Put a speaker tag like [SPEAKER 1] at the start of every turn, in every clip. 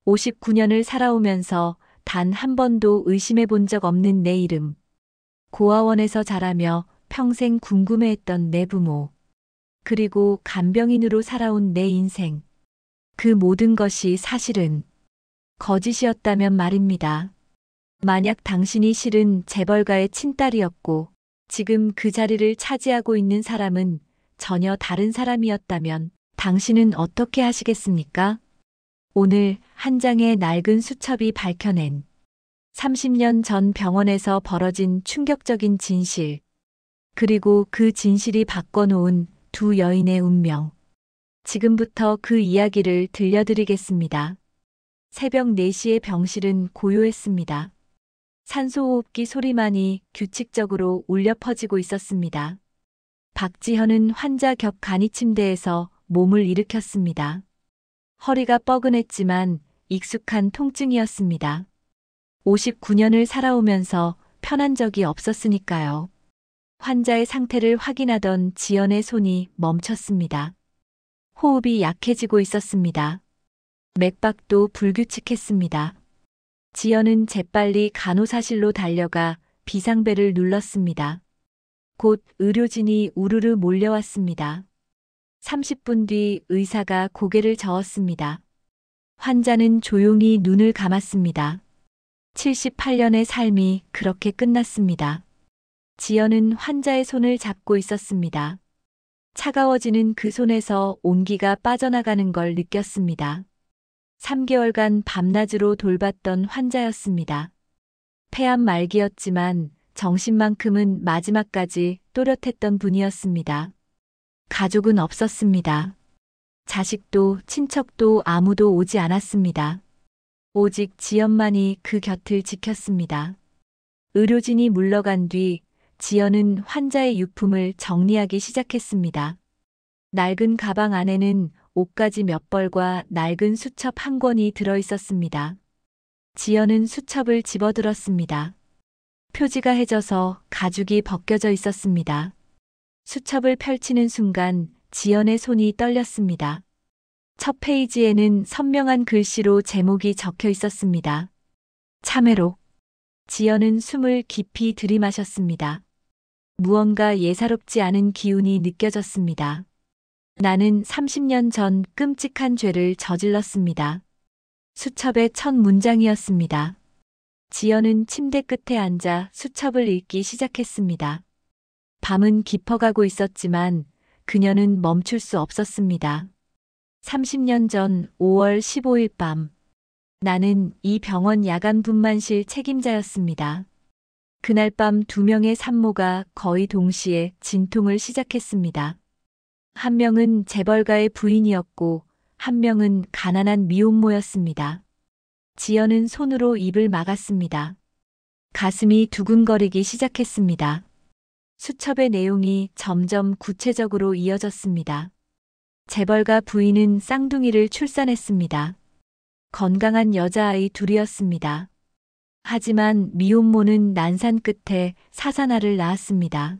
[SPEAKER 1] 59년을 살아오면서 단 한 번도 의심해 본 적 없는 내 이름. 고아원에서 자라며 평생 궁금해했던 내 부모. 그리고 간병인으로 살아온 내 인생. 그 모든 것이 사실은 거짓이었다면 말입니다. 만약 당신이 실은 재벌가의 친딸이었고 지금 그 자리를 차지하고 있는 사람은 전혀 다른 사람이었다면 당신은 어떻게 하시겠습니까? 오늘 한 장의 낡은 수첩이 밝혀낸 30년 전 병원에서 벌어진 충격적인 진실, 그리고 그 진실이 바꿔놓은 두 여인의 운명. 지금부터 그 이야기를 들려드리겠습니다. 새벽 4시의 병실은 고요했습니다. 산소호흡기 소리만이 규칙적으로 울려 퍼지고 있었습니다. 박지현은 환자 겹 간이 침대에서 몸을 일으켰습니다. 허리가 뻐근했지만 익숙한 통증이었습니다. 59년을 살아오면서 편한 적이 없었으니까요. 환자의 상태를 확인하던 지연의 손이 멈췄습니다. 호흡이 약해지고 있었습니다. 맥박도 불규칙했습니다. 지연은 재빨리 간호사실로 달려가 비상벨을 눌렀습니다. 곧 의료진이 우르르 몰려왔습니다. 30분 뒤 의사가 고개를 저었습니다. 환자는 조용히 눈을 감았습니다. 78년의 삶이 그렇게 끝났습니다. 지연은 환자의 손을 잡고 있었습니다. 차가워지는 그 손에서 온기가 빠져나가는 걸 느꼈습니다. 3개월간 밤낮으로 돌봤던 환자였습니다. 폐암 말기였지만 정신만큼은 마지막까지 또렷했던 분이었습니다. 가족은 없었습니다. 자식도 친척도 아무도 오지 않았습니다. 오직 지연만이 그 곁을 지켰습니다. 의료진이 물러간 뒤 지연은 환자의 유품을 정리하기 시작했습니다. 낡은 가방 안에는 옷가지 몇 벌과 낡은 수첩 한 권이 들어 있었습니다. 지연은 수첩을 집어들었습니다. 표지가 해져서 가죽이 벗겨져 있었습니다. 수첩을 펼치는 순간 지연의 손이 떨렸습니다. 첫 페이지에는 선명한 글씨로 제목이 적혀 있었습니다. 참회록. 지연은 숨을 깊이 들이마셨습니다. 무언가 예사롭지 않은 기운이 느껴졌습니다. 나는 30년 전 끔찍한 죄를 저질렀습니다. 수첩의 첫 문장이었습니다. 지연은 침대 끝에 앉아 수첩을 읽기 시작했습니다. 밤은 깊어가고 있었지만 그녀는 멈출 수 없었습니다. 30년 전 5월 15일 밤, 나는 이 병원 야간 분만실 책임자였습니다. 그날 밤 2명의 산모가 거의 동시에 진통을 시작했습니다. 한 명은 재벌가의 부인이었고 한 명은 가난한 미혼모였습니다. 지연은 손으로 입을 막았습니다. 가슴이 두근거리기 시작했습니다. 수첩의 내용이 점점 구체적으로 이어졌습니다. 재벌가 부인은 쌍둥이를 출산했습니다. 건강한 여자아이 둘이었습니다. 하지만 미혼모는 난산 끝에 사산아를 낳았습니다.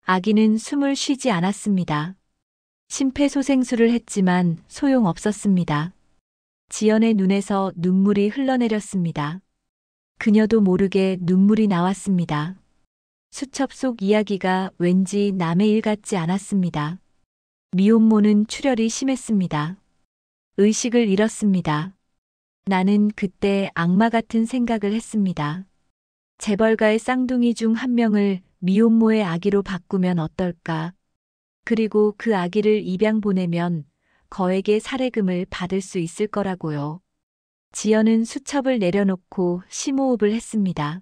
[SPEAKER 1] 아기는 숨을 쉬지 않았습니다. 심폐소생술을 했지만 소용없었습니다. 지연의 눈에서 눈물이 흘러내렸습니다. 그녀도 모르게 눈물이 나왔습니다. 수첩 속 이야기가 왠지 남의 일 같지 않았습니다. 미혼모는 출혈이 심했습니다. 의식을 잃었습니다. 나는 그때 악마 같은 생각을 했습니다. 재벌가의 쌍둥이 중 한 명을 미혼모의 아기로 바꾸면 어떨까? 그리고 그 아기를 입양 보내면 거액의 살해금을 받을 수 있을 거라고요. 지연은 수첩을 내려놓고 심호흡을 했습니다.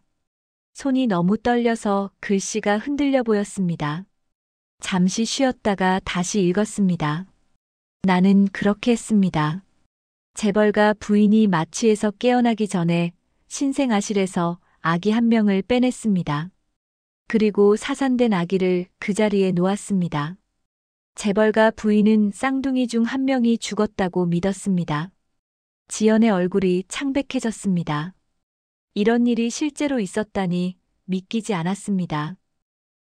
[SPEAKER 1] 손이 너무 떨려서 글씨가 흔들려 보였습니다. 잠시 쉬었다가 다시 읽었습니다. 나는 그렇게 했습니다. 재벌가 부인이 마취에서 깨어나기 전에 신생아실에서 아기 한 명을 빼냈습니다. 그리고 사산된 아기를 그 자리에 놓았습니다. 재벌가 부인은 쌍둥이 중 한 명이 죽었다고 믿었습니다. 지연의 얼굴이 창백해졌습니다. 이런 일이 실제로 있었다니 믿기지 않았습니다.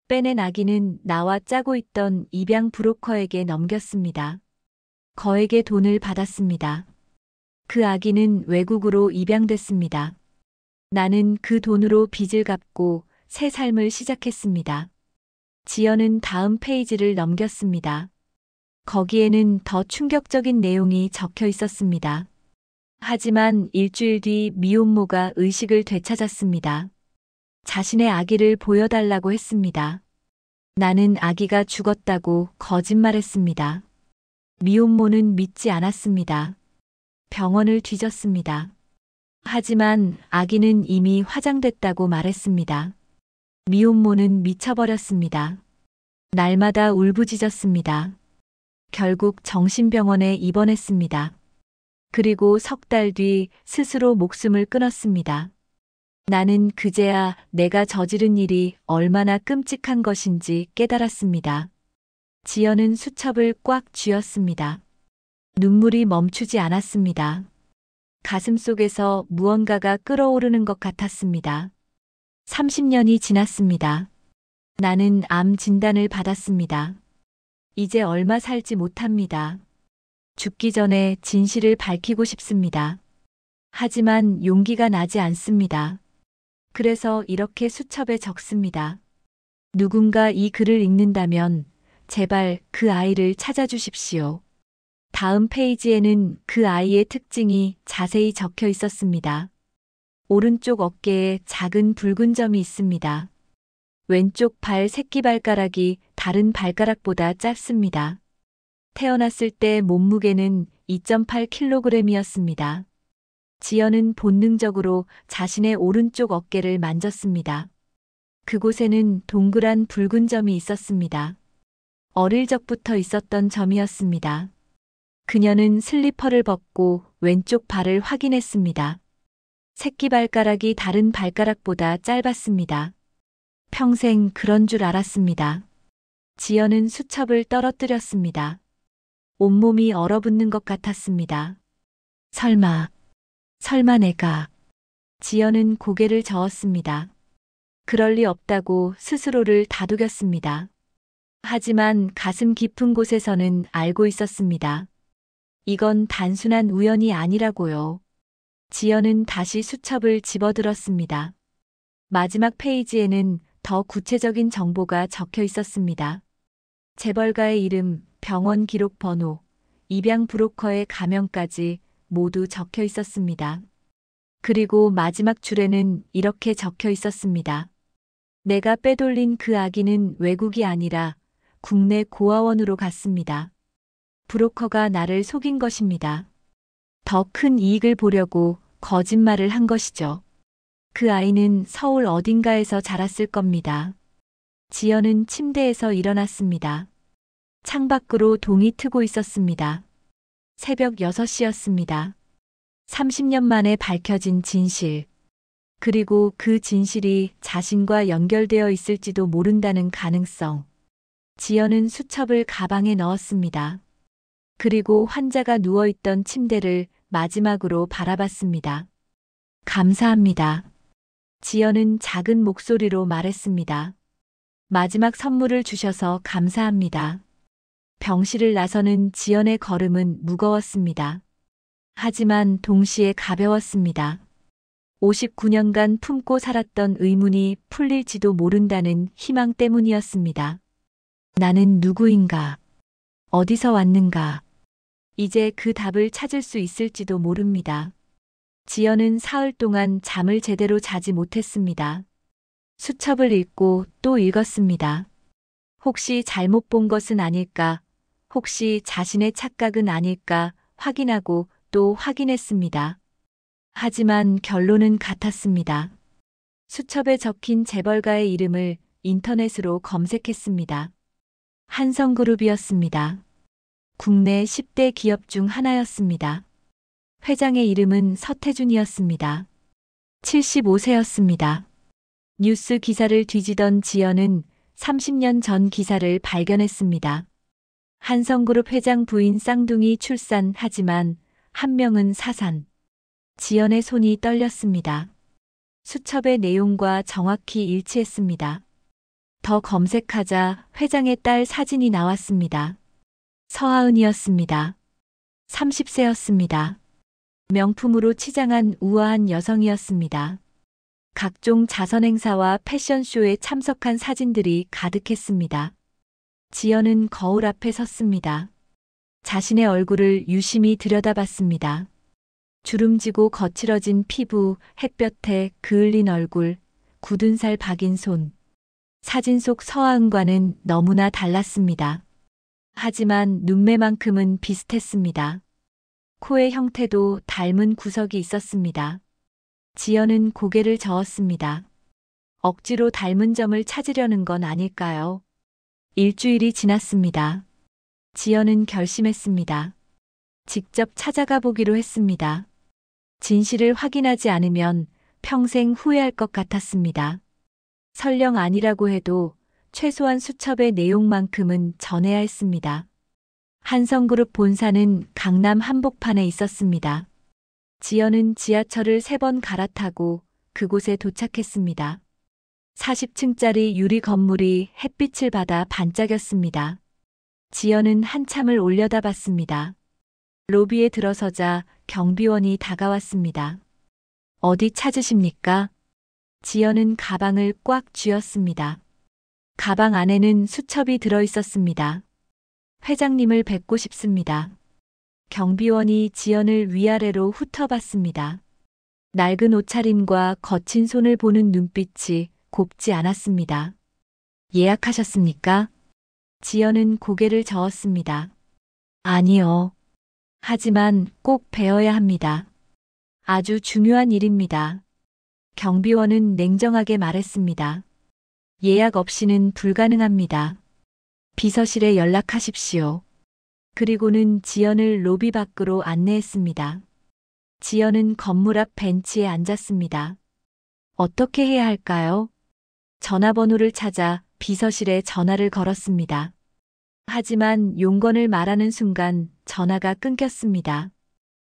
[SPEAKER 1] 빼낸 아기는 나와 짜고 있던 입양 브로커에게 넘겼습니다. 거액의 돈을 받았습니다. 그 아기는 외국으로 입양됐습니다. 나는 그 돈으로 빚을 갚고 새 삶을 시작했습니다. 지연은 다음 페이지를 넘겼습니다. 거기에는 더 충격적인 내용이 적혀 있었습니다. 하지만 일주일 뒤 미혼모가 의식을 되찾았습니다. 자신의 아기를 보여달라고 했습니다. 나는 아기가 죽었다고 거짓말했습니다. 미혼모는 믿지 않았습니다. 병원을 뒤졌습니다. 하지만 아기는 이미 화장됐다고 말했습니다. 미혼모는 미쳐버렸습니다. 날마다 울부짖었습니다. 결국 정신병원에 입원했습니다. 그리고 석 달 뒤 스스로 목숨을 끊었습니다. 나는 그제야 내가 저지른 일이 얼마나 끔찍한 것인지 깨달았습니다. 지연은 수첩을 꽉 쥐었습니다. 눈물이 멈추지 않았습니다. 가슴 속에서 무언가가 끓어오르는 것 같았습니다. 30년이 지났습니다. 나는 암 진단을 받았습니다. 이제 얼마 살지 못합니다. 죽기 전에 진실을 밝히고 싶습니다. 하지만 용기가 나지 않습니다. 그래서 이렇게 수첩에 적습니다. 누군가 이 글을 읽는다면 제발 그 아이를 찾아주십시오. 다음 페이지에는 그 아이의 특징이 자세히 적혀 있었습니다. 오른쪽 어깨에 작은 붉은 점이 있습니다. 왼쪽 발 새끼발가락이 다른 발가락보다 짧습니다. 태어났을 때 몸무게는 2.8kg이었습니다. 지연은 본능적으로 자신의 오른쪽 어깨를 만졌습니다. 그곳에는 동그란 붉은 점이 있었습니다. 어릴 적부터 있었던 점이었습니다. 그녀는 슬리퍼를 벗고 왼쪽 발을 확인했습니다. 새끼발가락이 다른 발가락보다 짧았습니다. 평생 그런 줄 알았습니다. 지연은 수첩을 떨어뜨렸습니다. 온몸이 얼어붙는 것 같았습니다. 설마 내가. 지연은 고개를 저었습니다. 그럴 리 없다고 스스로를 다독였습니다. 하지만 가슴 깊은 곳에서는 알고 있었습니다. 이건 단순한 우연이 아니라고요. 지연은 다시 수첩을 집어들었습니다. 마지막 페이지에는 더 구체적인 정보가 적혀 있었습니다. 재벌가의 이름, 병원 기록 번호, 입양 브로커의 가명까지 모두 적혀 있었습니다. 그리고 마지막 줄에는 이렇게 적혀 있었습니다. 내가 빼돌린 그 아기는 외국이 아니라 국내 고아원으로 갔습니다. 브로커가 나를 속인 것입니다. 더 큰 이익을 보려고 거짓말을 한 것이죠. 그 아이는 서울 어딘가에서 자랐을 겁니다. 지연은 침대에서 일어났습니다. 창밖으로 동이 트고 있었습니다. 새벽 6시였습니다. 30년 만에 밝혀진 진실. 그리고 그 진실이 자신과 연결되어 있을지도 모른다는 가능성. 지연은 수첩을 가방에 넣었습니다. 그리고 환자가 누워있던 침대를 마지막으로 바라봤습니다. 감사합니다. 지연은 작은 목소리로 말했습니다. 마지막 선물을 주셔서 감사합니다. 병실을 나서는 지연의 걸음은 무거웠습니다. 하지만 동시에 가벼웠습니다. 59년간 품고 살았던 의문이 풀릴지도 모른다는 희망 때문이었습니다. 나는 누구인가? 어디서 왔는가? 이제 그 답을 찾을 수 있을지도 모릅니다. 지연은 사흘 동안 잠을 제대로 자지 못했습니다. 수첩을 읽고 또 읽었습니다. 혹시 잘못 본 것은 아닐까? 혹시 자신의 착각은 아닐까? 확인하고 또 확인했습니다. 하지만 결론은 같았습니다. 수첩에 적힌 재벌가의 이름을 인터넷으로 검색했습니다. 한성그룹이었습니다. 국내 10대 기업 중 하나였습니다. 회장의 이름은 서태준이었습니다. 75세였습니다. 뉴스 기사를 뒤지던 지연은 30년 전 기사를 발견했습니다. 한성그룹 회장 부인 쌍둥이 출산하지만 한 명은 사산. 지연의 손이 떨렸습니다. 수첩의 내용과 정확히 일치했습니다. 더 검색하자 회장의 딸 사진이 나왔습니다. 서하은이었습니다. 30세였습니다. 명품으로 치장한 우아한 여성이었습니다. 각종 자선 행사와 패션쇼에 참석한 사진들이 가득했습니다. 지연은 거울 앞에 섰습니다. 자신의 얼굴을 유심히 들여다봤습니다. 주름지고 거칠어진 피부, 햇볕에 그을린 얼굴, 굳은 살 박인 손. 사진 속 서아은과는 너무나 달랐습니다. 하지만 눈매만큼은 비슷했습니다. 코의 형태도 닮은 구석이 있었습니다. 지연은 고개를 저었습니다. 억지로 닮은 점을 찾으려는 건 아닐까요? 일주일이 지났습니다. 지연은 결심했습니다. 직접 찾아가 보기로 했습니다. 진실을 확인하지 않으면 평생 후회할 것 같았습니다. 설령 아니라고 해도 최소한 수첩의 내용만큼은 전해야 했습니다. 한성그룹 본사는 강남 한복판에 있었습니다. 지연은 지하철을 3번 갈아타고 그곳에 도착했습니다. 40층짜리 유리 건물이 햇빛을 받아 반짝였습니다. 지연은 한참을 올려다봤습니다. 로비에 들어서자 경비원이 다가왔습니다. 어디 찾으십니까? 지연은 가방을 꽉 쥐었습니다. 가방 안에는 수첩이 들어 있었습니다. 회장님을 뵙고 싶습니다. 경비원이 지연을 위아래로 훑어봤습니다. 낡은 옷차림과 거친 손을 보는 눈빛이 곱지 않았습니다. 예약하셨습니까? 지연은 고개를 저었습니다. 아니요. 하지만 꼭 뵈어야 합니다. 아주 중요한 일입니다. 경비원은 냉정하게 말했습니다. 예약 없이는 불가능합니다. 비서실에 연락하십시오. 그리고는 지연을 로비 밖으로 안내했습니다. 지연은 건물 앞 벤치에 앉았습니다. 어떻게 해야 할까요? 전화번호를 찾아 비서실에 전화를 걸었습니다. 하지만 용건을 말하는 순간 전화가 끊겼습니다.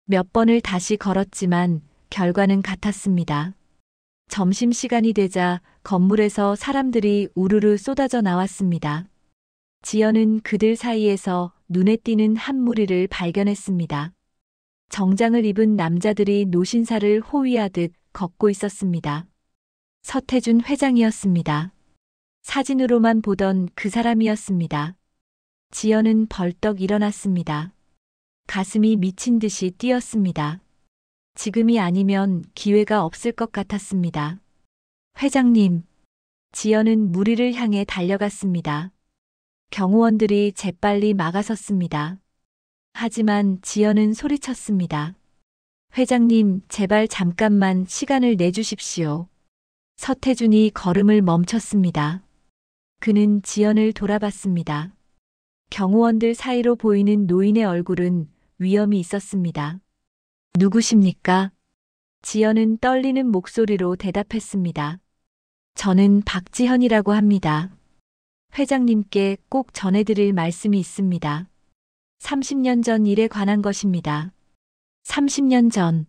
[SPEAKER 1] 몇 번을 다시 걸었지만 결과는 같았습니다. 점심시간이 되자 건물에서 사람들이 우르르 쏟아져 나왔습니다. 지연은 그들 사이에서 눈에 띄는 한 무리를 발견했습니다. 정장을 입은 남자들이 노신사를 호위하듯 걷고 있었습니다. 서태준 회장이었습니다. 사진으로만 보던 그 사람이었습니다. 지연은 벌떡 일어났습니다. 가슴이 미친 듯이 뛰었습니다. 지금이 아니면 기회가 없을 것 같았습니다. 회장님. 지연은 무리를 향해 달려갔습니다. 경호원들이 재빨리 막아섰습니다. 하지만 지연은 소리쳤습니다. 회장님, 제발 잠깐만 시간을 내주십시오. 서태준이 걸음을 멈췄습니다. 그는 지연을 돌아봤습니다. 경호원들 사이로 보이는 노인의 얼굴은 위험이 있었습니다. 누구십니까? 지연은 떨리는 목소리로 대답했습니다. 저는 박지현이라고 합니다. 회장님께 꼭 전해드릴 말씀이 있습니다. 30년 전 일에 관한 것입니다. 30년 전.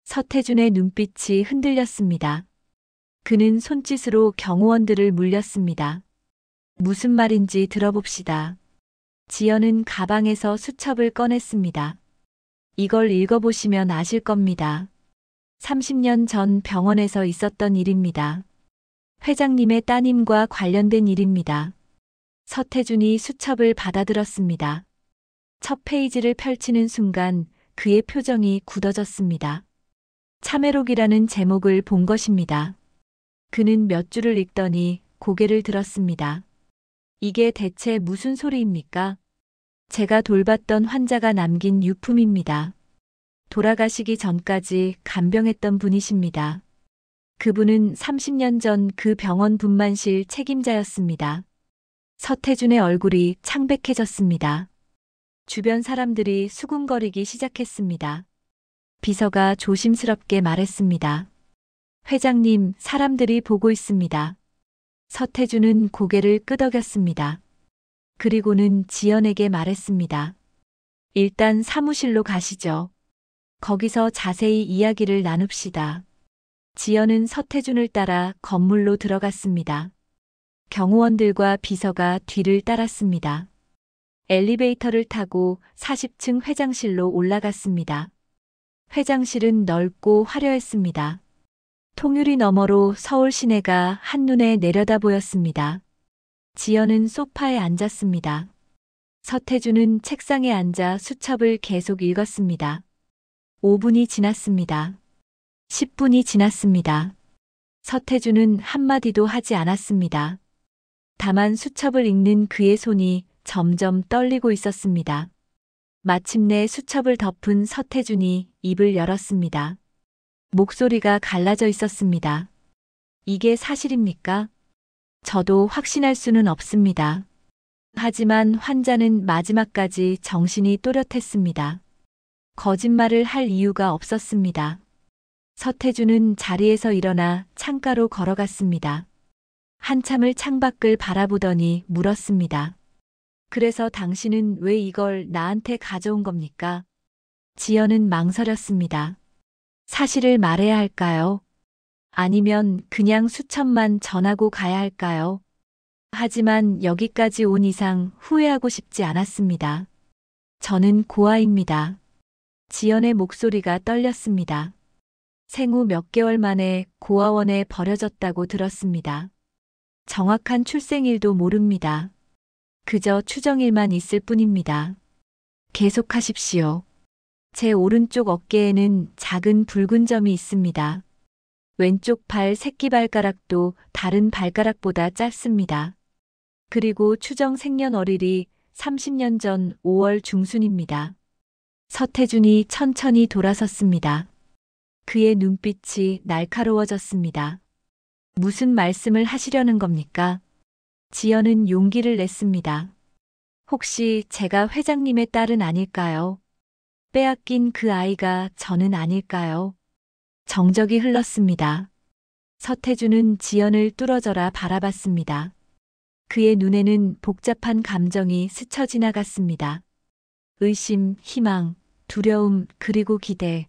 [SPEAKER 1] 서태준의 눈빛이 흔들렸습니다. 그는 손짓으로 경호원들을 물렸습니다. 무슨 말인지 들어봅시다. 지연은 가방에서 수첩을 꺼냈습니다. 이걸 읽어보시면 아실 겁니다. 30년 전 병원에서 있었던 일입니다. 회장님의 따님과 관련된 일입니다. 서태준이 수첩을 받아들었습니다. 첫 페이지를 펼치는 순간 그의 표정이 굳어졌습니다. 참회록이라는 제목을 본 것입니다. 그는 몇 줄을 읽더니 고개를 들었습니다. 이게 대체 무슨 소리입니까? 제가 돌봤던 환자가 남긴 유품입니다. 돌아가시기 전까지 간병했던 분이십니다. 그분은 30년 전 그 병원 분만실 책임자였습니다. 서태준의 얼굴이 창백해졌습니다. 주변 사람들이 수군거리기 시작했습니다. 비서가 조심스럽게 말했습니다. 회장님, 사람들이 보고 있습니다. 서태준은 고개를 끄덕였습니다. 그리고는 지연에게 말했습니다. 일단 사무실로 가시죠. 거기서 자세히 이야기를 나눕시다. 지연은 서태준을 따라 건물로 들어갔습니다. 경호원들과 비서가 뒤를 따랐습니다. 엘리베이터를 타고 40층 회장실로 올라갔습니다. 회장실은 넓고 화려했습니다. 통유리 너머로 서울 시내가 한눈에 내려다 보였습니다. 지연은 소파에 앉았습니다. 서태준은 책상에 앉아 수첩을 계속 읽었습니다. 5분이 지났습니다. 10분이 지났습니다. 서태준은 한마디도 하지 않았습니다. 다만 수첩을 읽는 그의 손이 점점 떨리고 있었습니다. 마침내 수첩을 덮은 서태준이 입을 열었습니다. 목소리가 갈라져 있었습니다. 이게 사실입니까? 저도 확신할 수는 없습니다. 하지만 환자는 마지막까지 정신이 또렷했습니다. 거짓말을 할 이유가 없었습니다. 서태준은 자리에서 일어나 창가로 걸어갔습니다. 한참을 창밖을 바라보더니 물었습니다. 그래서 당신은 왜 이걸 나한테 가져온 겁니까? 지연은 망설였습니다. 사실을 말해야 할까요? 아니면 그냥 수첩만 전하고 가야 할까요? 하지만 여기까지 온 이상 후회하고 싶지 않았습니다. 저는 고아입니다. 지연의 목소리가 떨렸습니다. 생후 몇 개월 만에 고아원에 버려졌다고 들었습니다. 정확한 출생일도 모릅니다. 그저 추정일만 있을 뿐입니다. 계속하십시오. 제 오른쪽 어깨에는 작은 붉은 점이 있습니다. 왼쪽 발 새끼발가락도 다른 발가락보다 짧습니다. 그리고 추정 생년월일이 30년 전 5월 중순입니다. 서태준이 천천히 돌아섰습니다. 그의 눈빛이 날카로워졌습니다. 무슨 말씀을 하시려는 겁니까? 지연은 용기를 냈습니다. 혹시 제가 회장님의 딸은 아닐까요? 빼앗긴 그 아이가 저는 아닐까요? 정적이 흘렀습니다. 서태준은 지연을 뚫어져라 바라봤습니다. 그의 눈에는 복잡한 감정이 스쳐 지나갔습니다. 의심, 희망, 두려움, 그리고 기대.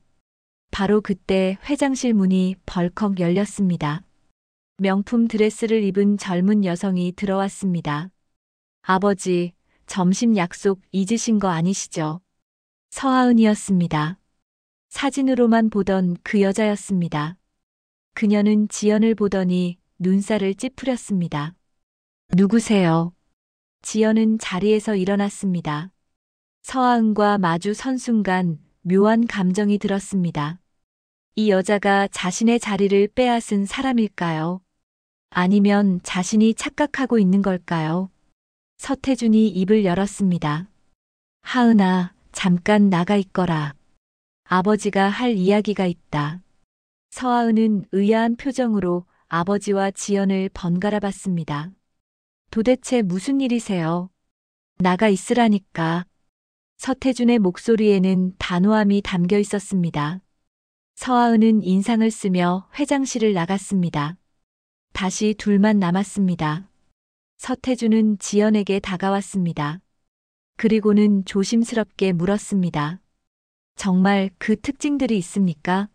[SPEAKER 1] 바로 그때 회장실 문이 벌컥 열렸습니다. 명품 드레스를 입은 젊은 여성이 들어왔습니다. 아버지, 점심 약속 잊으신 거 아니시죠? 서하은이었습니다. 사진으로만 보던 그 여자였습니다. 그녀는 지연을 보더니 눈살을 찌푸렸습니다. 누구세요? 지연은 자리에서 일어났습니다. 서하은과 마주 선 순간 묘한 감정이 들었습니다. 이 여자가 자신의 자리를 빼앗은 사람일까요? 아니면 자신이 착각하고 있는 걸까요? 서태준이 입을 열었습니다. 하은아, 잠깐 나가 있거라. 아버지가 할 이야기가 있다. 서하은은 의아한 표정으로 아버지와 지연을 번갈아 봤습니다. 도대체 무슨 일이세요? 나가 있으라니까. 서태준의 목소리에는 단호함이 담겨 있었습니다. 서하은은 인상을 쓰며 회장실을 나갔습니다. 다시 둘만 남았습니다. 서태준은 지연에게 다가왔습니다. 그리고는 조심스럽게 물었습니다. 정말 그 특징들이 있습니까?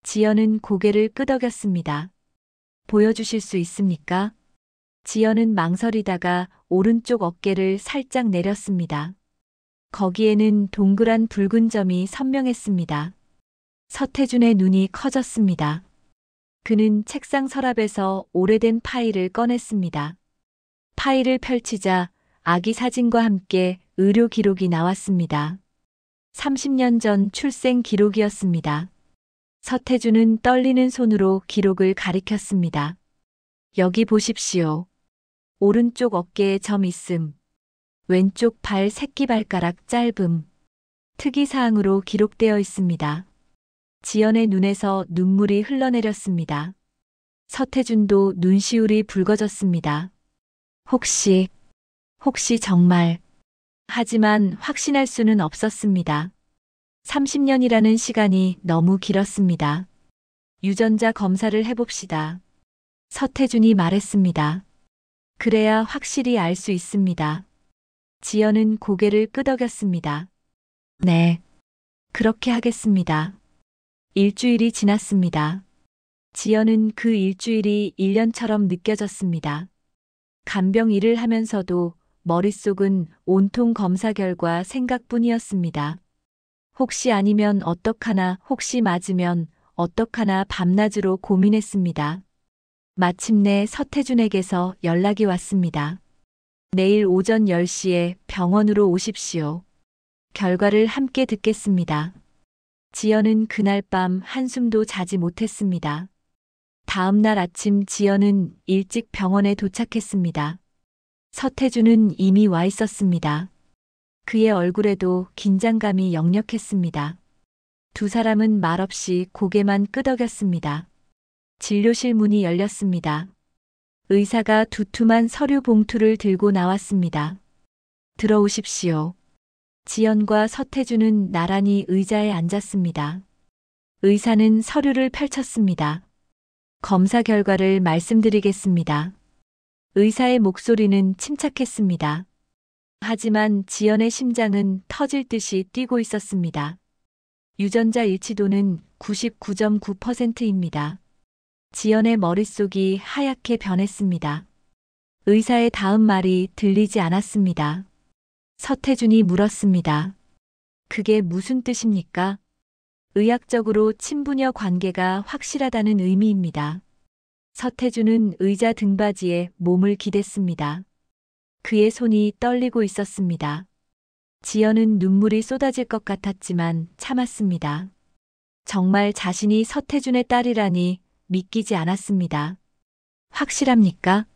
[SPEAKER 1] 지연은 고개를 끄덕였습니다. 보여주실 수 있습니까? 지연은 망설이다가 오른쪽 어깨를 살짝 내렸습니다. 거기에는 동그란 붉은 점이 선명했습니다. 서태준의 눈이 커졌습니다. 그는 책상 서랍에서 오래된 파일을 꺼냈습니다. 파일을 펼치자 아기 사진과 함께 의료 기록이 나왔습니다. 30년 전 출생 기록이었습니다. 서태준은 떨리는 손으로 기록을 가리켰습니다. 여기 보십시오. 오른쪽 어깨에 점 있음. 왼쪽 발 새끼발가락 짧음. 특이사항으로 기록되어 있습니다. 지연의 눈에서 눈물이 흘러내렸습니다. 서태준도 눈시울이 붉어졌습니다. 혹시 정말. 하지만 확신할 수는 없었습니다. 30년이라는 시간이 너무 길었습니다. 유전자 검사를 해봅시다. 서태준이 말했습니다. 그래야 확실히 알 수 있습니다. 지연은 고개를 끄덕였습니다. 네, 그렇게 하겠습니다. 일주일이 지났습니다. 지연은 그 일주일이 1년처럼 느껴졌습니다. 간병 일을 하면서도 머릿속은 온통 검사 결과 생각뿐이었습니다. 혹시 아니면 어떡하나, 혹시 맞으면 어떡하나 밤낮으로 고민했습니다. 마침내 서태준에게서 연락이 왔습니다. 내일 오전 10시에 병원으로 오십시오. 결과를 함께 듣겠습니다. 지연은 그날 밤 한숨도 자지 못했습니다. 다음 날 아침 지연은 일찍 병원에 도착했습니다. 서태준은 이미 와 있었습니다. 그의 얼굴에도 긴장감이 역력했습니다. 두 사람은 말없이 고개만 끄덕였습니다. 진료실 문이 열렸습니다. 의사가 두툼한 서류 봉투를 들고 나왔습니다. 들어오십시오. 지연과 서태준은 나란히 의자에 앉았습니다. 의사는 서류를 펼쳤습니다. 검사 결과를 말씀드리겠습니다. 의사의 목소리는 침착했습니다. 하지만 지연의 심장은 터질 듯이 뛰고 있었습니다. 유전자 일치도는 99.9%입니다. 지연의 머릿속이 하얗게 변했습니다. 의사의 다음 말이 들리지 않았습니다. 서태준이 물었습니다. 그게 무슨 뜻입니까? 의학적으로 친부녀 관계가 확실하다는 의미입니다. 서태준은 의자 등받이에 몸을 기댔습니다. 그의 손이 떨리고 있었습니다. 지연은 눈물이 쏟아질 것 같았지만 참았습니다. 정말 자신이 서태준의 딸이라니 믿기지 않았습니다. 확실합니까?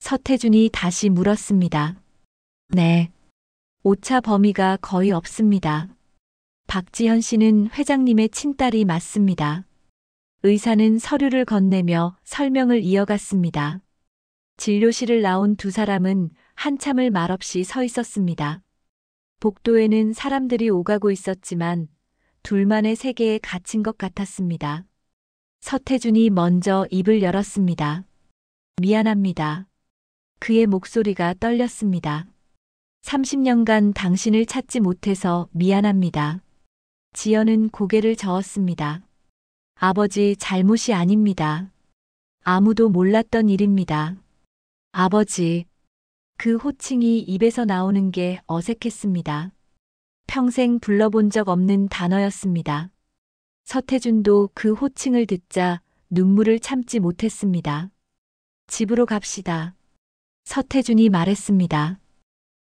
[SPEAKER 1] 서태준이 다시 물었습니다. 네. 오차 범위가 거의 없습니다. 박지현 씨는 회장님의 친딸이 맞습니다. 의사는 서류를 건네며 설명을 이어갔습니다. 진료실을 나온 두 사람은 한참을 말없이 서 있었습니다. 복도에는 사람들이 오가고 있었지만 둘만의 세계에 갇힌 것 같았습니다. 서태준이 먼저 입을 열었습니다. 미안합니다. 그의 목소리가 떨렸습니다. 30년간 당신을 찾지 못해서 미안합니다. 지연은 고개를 저었습니다. 아버지 잘못이 아닙니다. 아무도 몰랐던 일입니다. 아버지. 그 호칭이 입에서 나오는 게 어색했습니다. 평생 불러본 적 없는 단어였습니다. 서태준도 그 호칭을 듣자 눈물을 참지 못했습니다. 집으로 갑시다. 서태준이 말했습니다.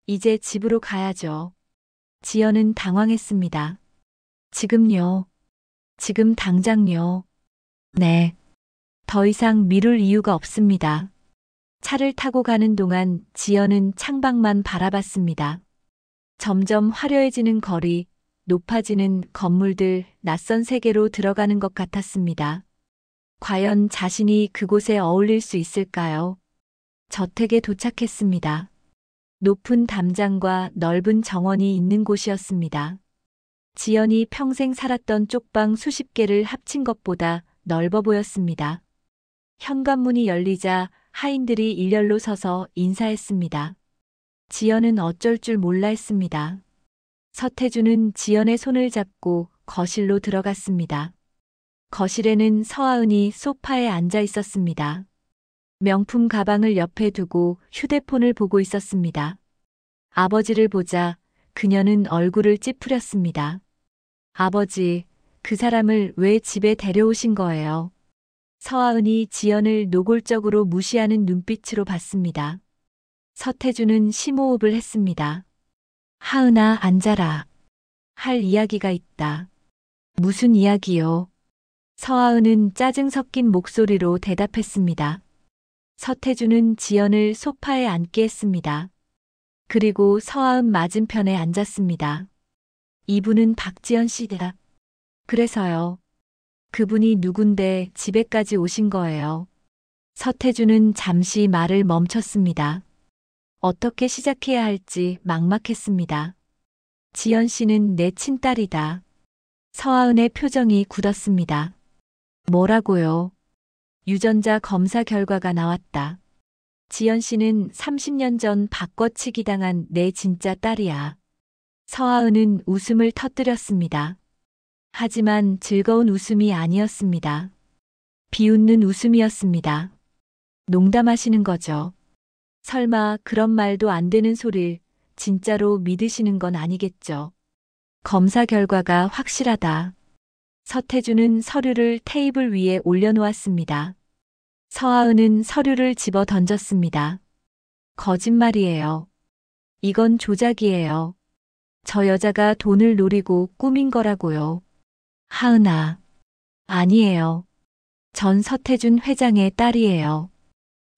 [SPEAKER 1] 이제 집으로 가야죠. 지연은 당황했습니다. 지금요? 지금 당장요? 네. 더 이상 미룰 이유가 없습니다. 차를 타고 가는 동안 지연은 창밖만 바라봤습니다. 점점 화려해지는 거리, 높아지는 건물들, 낯선 세계로 들어가는 것 같았습니다. 과연 자신이 그곳에 어울릴 수 있을까요? 저택에 도착했습니다. 높은 담장과 넓은 정원이 있는 곳이었습니다. 지연이 평생 살았던 쪽방 수십 개를 합친 것보다 넓어 보였습니다. 현관문이 열리자 하인들이 일렬로 서서 인사했습니다. 지연은 어쩔 줄 몰라 했습니다. 서태준은 지연의 손을 잡고 거실로 들어갔습니다. 거실에는 서하은이 소파에 앉아 있었습니다. 명품 가방을 옆에 두고 휴대폰을 보고 있었습니다. 아버지를 보자 그녀는 얼굴을 찌푸렸습니다. 아버지, 그 사람을 왜 집에 데려오신 거예요? 서하은이 지연을 노골적으로 무시하는 눈빛으로 봤습니다. 서태준은 심호흡을 했습니다. 하은아, 앉아라. 할 이야기가 있다. 무슨 이야기요? 서하은은 짜증 섞인 목소리로 대답했습니다. 서태준은 지연을 소파에 앉게 했습니다. 그리고 서하은 맞은편에 앉았습니다. 이분은 박지연 씨다. 그래서요. 그분이 누군데 집에까지 오신 거예요. 서태준은 잠시 말을 멈췄습니다. 어떻게 시작해야 할지 막막했습니다. 지연 씨는 내 친딸이다. 서하은의 표정이 굳었습니다. 뭐라고요? 유전자 검사 결과가 나왔다. 지연 씨는 30년 전 바꿔치기 당한 내 진짜 딸이야. 서하은은 웃음을 터뜨렸습니다. 하지만 즐거운 웃음이 아니었습니다. 비웃는 웃음이었습니다. 농담하시는 거죠. 설마 그런 말도 안 되는 소릴 진짜로 믿으시는 건 아니겠죠. 검사 결과가 확실하다. 서태준은 서류를 테이블 위에 올려놓았습니다. 서하은은 서류를 집어 던졌습니다. 거짓말이에요. 이건 조작이에요. 저 여자가 돈을 노리고 꾸민 거라고요. 하은아. 아니에요. 전 서태준 회장의 딸이에요.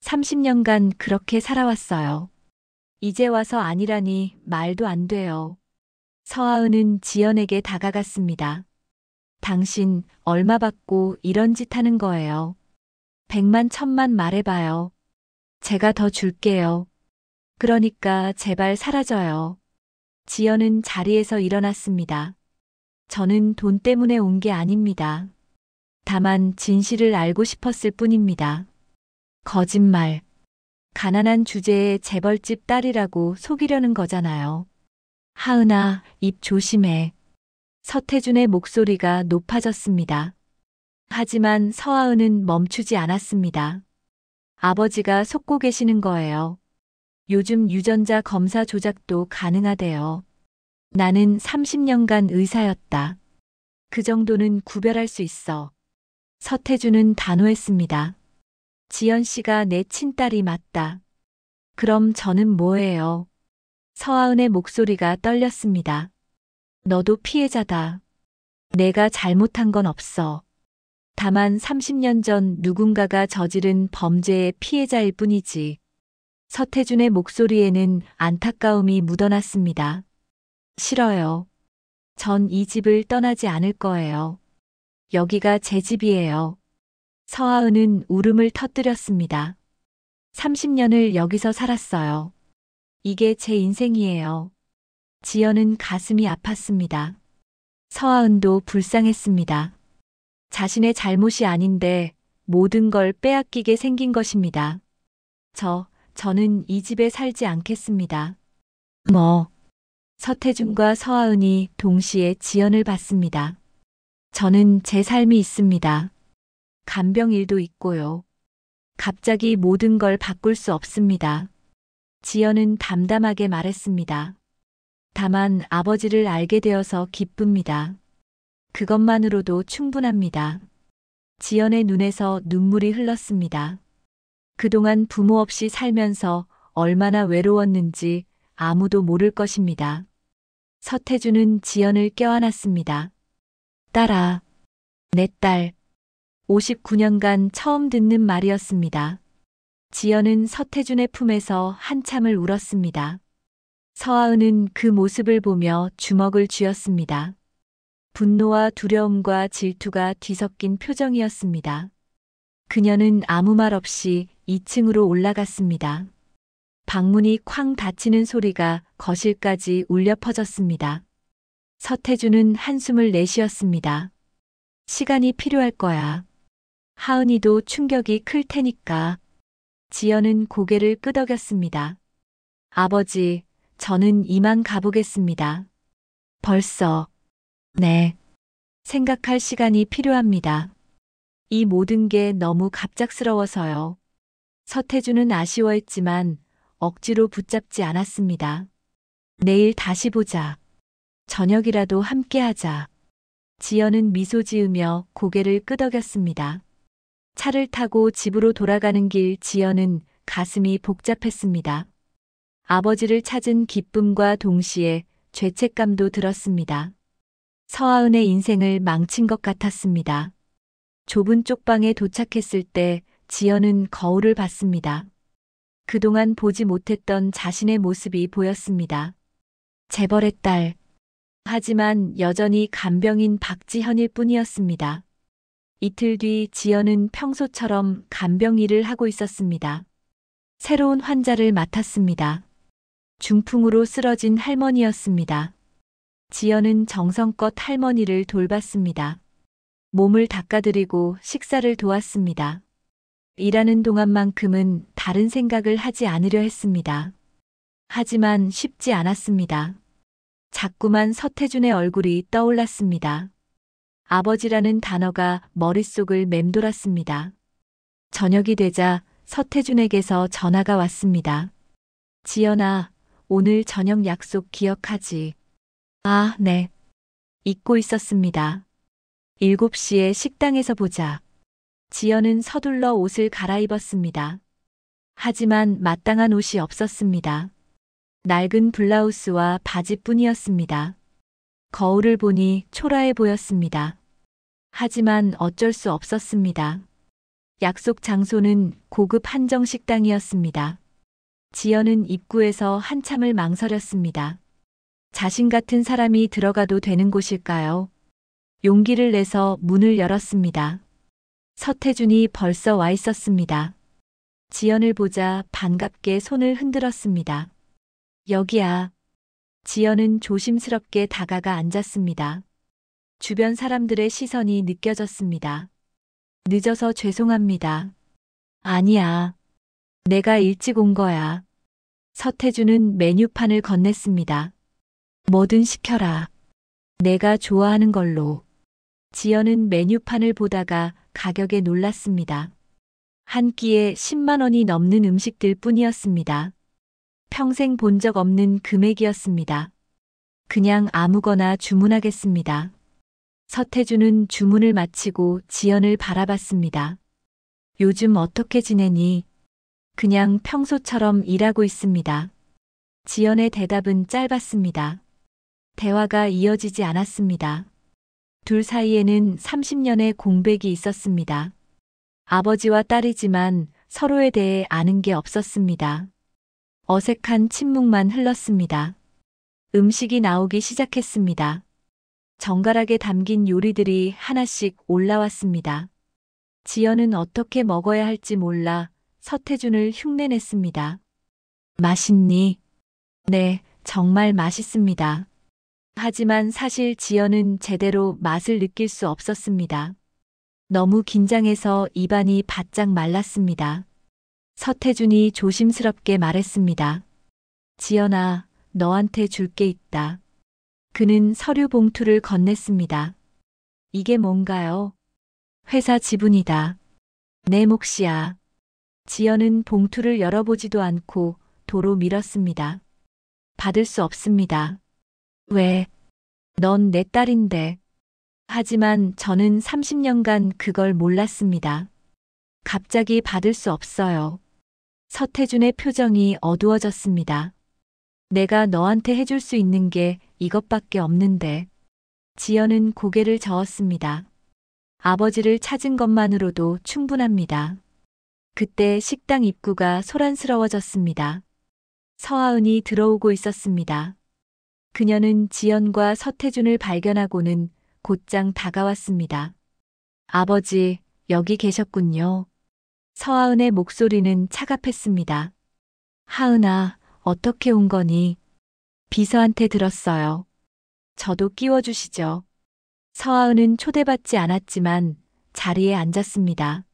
[SPEAKER 1] 30년간 그렇게 살아왔어요. 이제 와서 아니라니 말도 안 돼요. 서하은은 지연에게 다가갔습니다. 당신 얼마 받고 이런 짓 하는 거예요. 100만 1000만 말해봐요. 제가 더 줄게요. 그러니까 제발 사라져요. 지연은 자리에서 일어났습니다. 저는 돈 때문에 온 게 아닙니다. 다만 진실을 알고 싶었을 뿐입니다. 거짓말. 가난한 주제에 재벌집 딸이라고 속이려는 거잖아요. 하은아, 입 조심해. 서태준의 목소리가 높아졌습니다. 하지만 서하은은 멈추지 않았습니다. 아버지가 속고 계시는 거예요. 요즘 유전자 검사 조작도 가능하대요. 나는 30년간 의사였다. 그 정도는 구별할 수 있어. 서태준은 단호했습니다. 지연 씨가 내 친딸이 맞다. 그럼 저는 뭐예요? 서하은의 목소리가 떨렸습니다. 너도 피해자다. 내가 잘못한 건 없어. 다만 30년 전 누군가가 저지른 범죄의 피해자일 뿐이지. 서태준의 목소리에는 안타까움이 묻어났습니다. 싫어요. 전 이 집을 떠나지 않을 거예요. 여기가 제 집이에요. 서하은은 울음을 터뜨렸습니다. 30년을 여기서 살았어요. 이게 제 인생이에요. 지연은 가슴이 아팠습니다. 서하은도 불쌍했습니다. 자신의 잘못이 아닌데 모든 걸 빼앗기게 생긴 것입니다. 저는 이 집에 살지 않겠습니다. 서태준과 서하은이 동시에 지연을 봤습니다. 저는 제 삶이 있습니다. 간병일도 있고요. 갑자기 모든 걸 바꿀 수 없습니다. 지연은 담담하게 말했습니다. 다만 아버지를 알게 되어서 기쁩니다. 그것만으로도 충분합니다. 지연의 눈에서 눈물이 흘렀습니다. 그동안 부모 없이 살면서 얼마나 외로웠는지 아무도 모를 것입니다. 서태준은 지연을 껴안았습니다. 딸아, 내 딸. 59년간 처음 듣는 말이었습니다. 지연은 서태준의 품에서 한참을 울었습니다. 서하은은 그 모습을 보며 주먹을 쥐었습니다. 분노와 두려움과 질투가 뒤섞인 표정이었습니다. 그녀는 아무 말 없이 2층으로 올라갔습니다. 방문이 쾅 닫히는 소리가 거실까지 울려 퍼졌습니다. 서태준은 한숨을 내쉬었습니다. 시간이 필요할 거야. 하은이도 충격이 클 테니까. 지연은 고개를 끄덕였습니다. 아버지, 저는 이만 가보겠습니다. 벌써. 네. 생각할 시간이 필요합니다. 이 모든 게 너무 갑작스러워서요. 서태준은 아쉬워했지만 억지로 붙잡지 않았습니다. 내일 다시 보자. 저녁이라도 함께하자. 지연은 미소 지으며 고개를 끄덕였습니다. 차를 타고 집으로 돌아가는 길 지연은 가슴이 복잡했습니다. 아버지를 찾은 기쁨과 동시에 죄책감도 들었습니다. 서하은의 인생을 망친 것 같았습니다. 좁은 쪽방에 도착했을 때 지연은 거울을 봤습니다. 그동안 보지 못했던 자신의 모습이 보였습니다. 재벌의 딸. 하지만 여전히 간병인 박지현일 뿐이었습니다. 이틀 뒤 지연은 평소처럼 간병 일을 하고 있었습니다. 새로운 환자를 맡았습니다. 중풍으로 쓰러진 할머니였습니다. 지연은 정성껏 할머니를 돌봤습니다. 몸을 닦아드리고 식사를 도왔습니다. 일하는 동안만큼은 다른 생각을 하지 않으려 했습니다. 하지만 쉽지 않았습니다. 자꾸만 서태준의 얼굴이 떠올랐습니다. 아버지라는 단어가 머릿속을 맴돌았습니다. 저녁이 되자 서태준에게서 전화가 왔습니다. 지연아, 오늘 저녁 약속 기억하지? 아, 네. 잊고 있었습니다. 7시에 식당에서 보자. 지연은 서둘러 옷을 갈아입었습니다. 하지만 마땅한 옷이 없었습니다. 낡은 블라우스와 바지뿐이었습니다. 거울을 보니 초라해 보였습니다. 하지만 어쩔 수 없었습니다. 약속 장소는 고급 한정 식당이었습니다. 지연은 입구에서 한참을 망설였습니다. 자신 같은 사람이 들어가도 되는 곳일까요? 용기를 내서 문을 열었습니다. 서태준이 벌써 와 있었습니다. 지연을 보자 반갑게 손을 흔들었습니다. 여기야. 지연은 조심스럽게 다가가 앉았습니다. 주변 사람들의 시선이 느껴졌습니다. 늦어서 죄송합니다. 아니야. 내가 일찍 온 거야. 서태준은 메뉴판을 건넸습니다. 뭐든 시켜라. 내가 좋아하는 걸로. 지연은 메뉴판을 보다가 가격에 놀랐습니다. 한 끼에 10만 원이 넘는 음식들 뿐이었습니다. 평생 본 적 없는 금액이었습니다. 그냥 아무거나 주문하겠습니다. 서태준은 주문을 마치고 지연을 바라봤습니다. 요즘 어떻게 지내니? 그냥 평소처럼 일하고 있습니다. 지연의 대답은 짧았습니다. 대화가 이어지지 않았습니다. 둘 사이에는 30년의 공백이 있었습니다. 아버지와 딸이지만 서로에 대해 아는 게 없었습니다. 어색한 침묵만 흘렀습니다. 음식이 나오기 시작했습니다. 정갈하게 담긴 요리들이 하나씩 올라왔습니다. 지연은 어떻게 먹어야 할지 몰라 서태준을 흉내냈습니다. 맛있니? 네, 정말 맛있습니다. 하지만 사실 지연은 제대로 맛을 느낄 수 없었습니다. 너무 긴장해서 입안이 바짝 말랐습니다. 서태준이 조심스럽게 말했습니다. 지연아, 너한테 줄 게 있다. 그는 서류 봉투를 건넸습니다. 이게 뭔가요? 회사 지분이다. 내 몫이야. 지연은 봉투를 열어보지도 않고 도로 밀었습니다. 받을 수 없습니다. 왜? 넌 내 딸인데. 하지만 저는 30년간 그걸 몰랐습니다. 갑자기 받을 수 없어요. 서태준의 표정이 어두워졌습니다. 내가 너한테 해줄 수 있는 게 이것밖에 없는데. 지연은 고개를 저었습니다. 아버지를 찾은 것만으로도 충분합니다. 그때 식당 입구가 소란스러워졌습니다. 서하은이 들어오고 있었습니다. 그녀는 지연과 서태준을 발견하고는 곧장 다가왔습니다. 아버지, 여기 계셨군요. 서하은의 목소리는 차갑했습니다. 하은아, 어떻게 온 거니? 비서한테 들었어요. 저도 끼워주시죠. 서하은은 초대받지 않았지만 자리에 앉았습니다.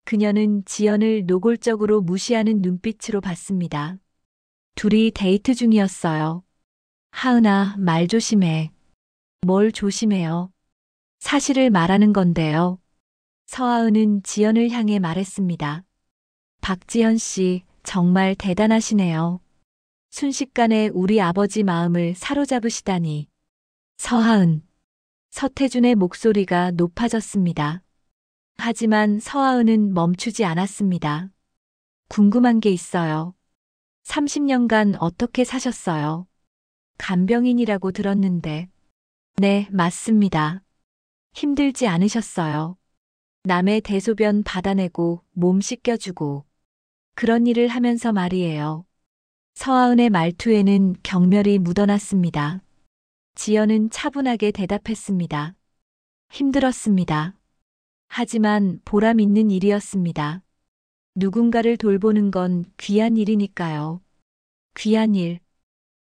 [SPEAKER 1] 그녀는 지연을 노골적으로 무시하는 눈빛으로 봤습니다. 둘이 데이트 중이었어요. 하은아, 말 조심해. 뭘 조심해요? 사실을 말하는 건데요. 서하은은 지연을 향해 말했습니다. 박지현 씨, 정말 대단하시네요. 순식간에 우리 아버지 마음을 사로잡으시다니. 서하은. 서태준의 목소리가 높아졌습니다. 하지만 서하은은 멈추지 않았습니다. 궁금한 게 있어요. 30년간 어떻게 사셨어요? 간병인이라고 들었는데. 네, 맞습니다. 힘들지 않으셨어요. 남의 대소변 받아내고 몸 씻겨주고 그런 일을 하면서 말이에요. 서하은의 말투에는 경멸이 묻어났습니다. 지연은 차분하게 대답했습니다. 힘들었습니다. 하지만 보람 있는 일이었습니다. 누군가를 돌보는 건 귀한 일이니까요. 귀한 일.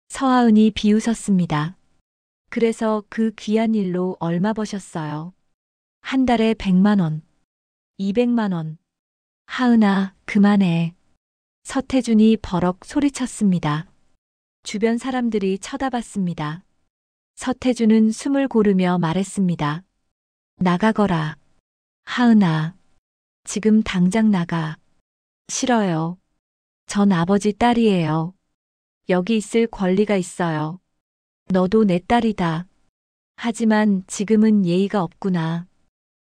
[SPEAKER 1] 서하은이 비웃었습니다. 그래서 그 귀한 일로 얼마 버셨어요? 한 달에 100만 원, 200만 원. 하은아, 그만해. 서태준이 버럭 소리쳤습니다. 주변 사람들이 쳐다봤습니다. 서태준은 숨을 고르며 말했습니다. 나가거라. 하은아, 지금 당장 나가. 싫어요. 전 아버지 딸이에요. 여기 있을 권리가 있어요. 너도 내 딸이다. 하지만 지금은 예의가 없구나.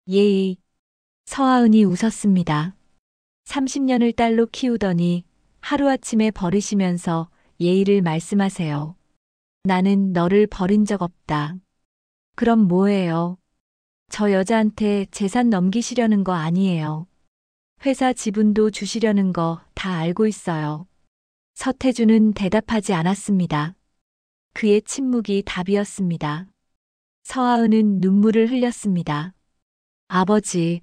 [SPEAKER 1] 예의. 서하은이 웃었습니다. 30년을 딸로 키우더니 하루아침에 버리시면서 예의를 말씀하세요. 나는 너를 버린 적 없다. 그럼 뭐예요? 저 여자한테 재산 넘기시려는 거 아니에요. 회사 지분도 주시려는 거 다 알고 있어요. 서태준은 대답하지 않았습니다. 그의 침묵이 답이었습니다. 서하은은 눈물을 흘렸습니다. 아버지,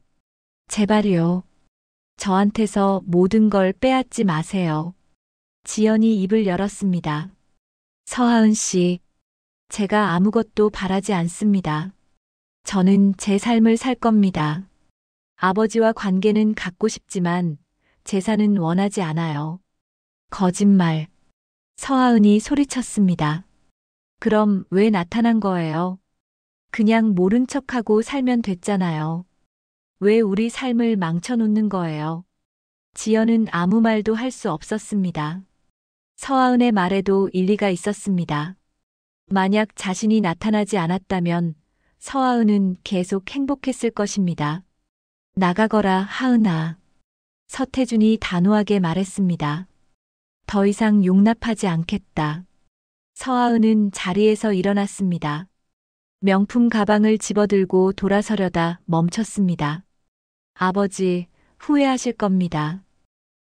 [SPEAKER 1] 제발요. 저한테서 모든 걸 빼앗지 마세요. 지연이 입을 열었습니다. 서하은 씨, 제가 아무것도 바라지 않습니다. 저는 제 삶을 살 겁니다. 아버지와 관계는 갖고 싶지만 재산은 원하지 않아요. 거짓말. 서하은이 소리쳤습니다. 그럼 왜 나타난 거예요? 그냥 모른 척하고 살면 됐잖아요. 왜 우리 삶을 망쳐놓는 거예요? 지연은 아무 말도 할 수 없었습니다. 서하은의 말에도 일리가 있었습니다. 만약 자신이 나타나지 않았다면 서하은은 계속 행복했을 것입니다. 나가거라, 하은아. 서태준이 단호하게 말했습니다. 더 이상 용납하지 않겠다. 서하은은 자리에서 일어났습니다. 명품 가방을 집어들고 돌아서려다 멈췄습니다. 아버지, 후회하실 겁니다.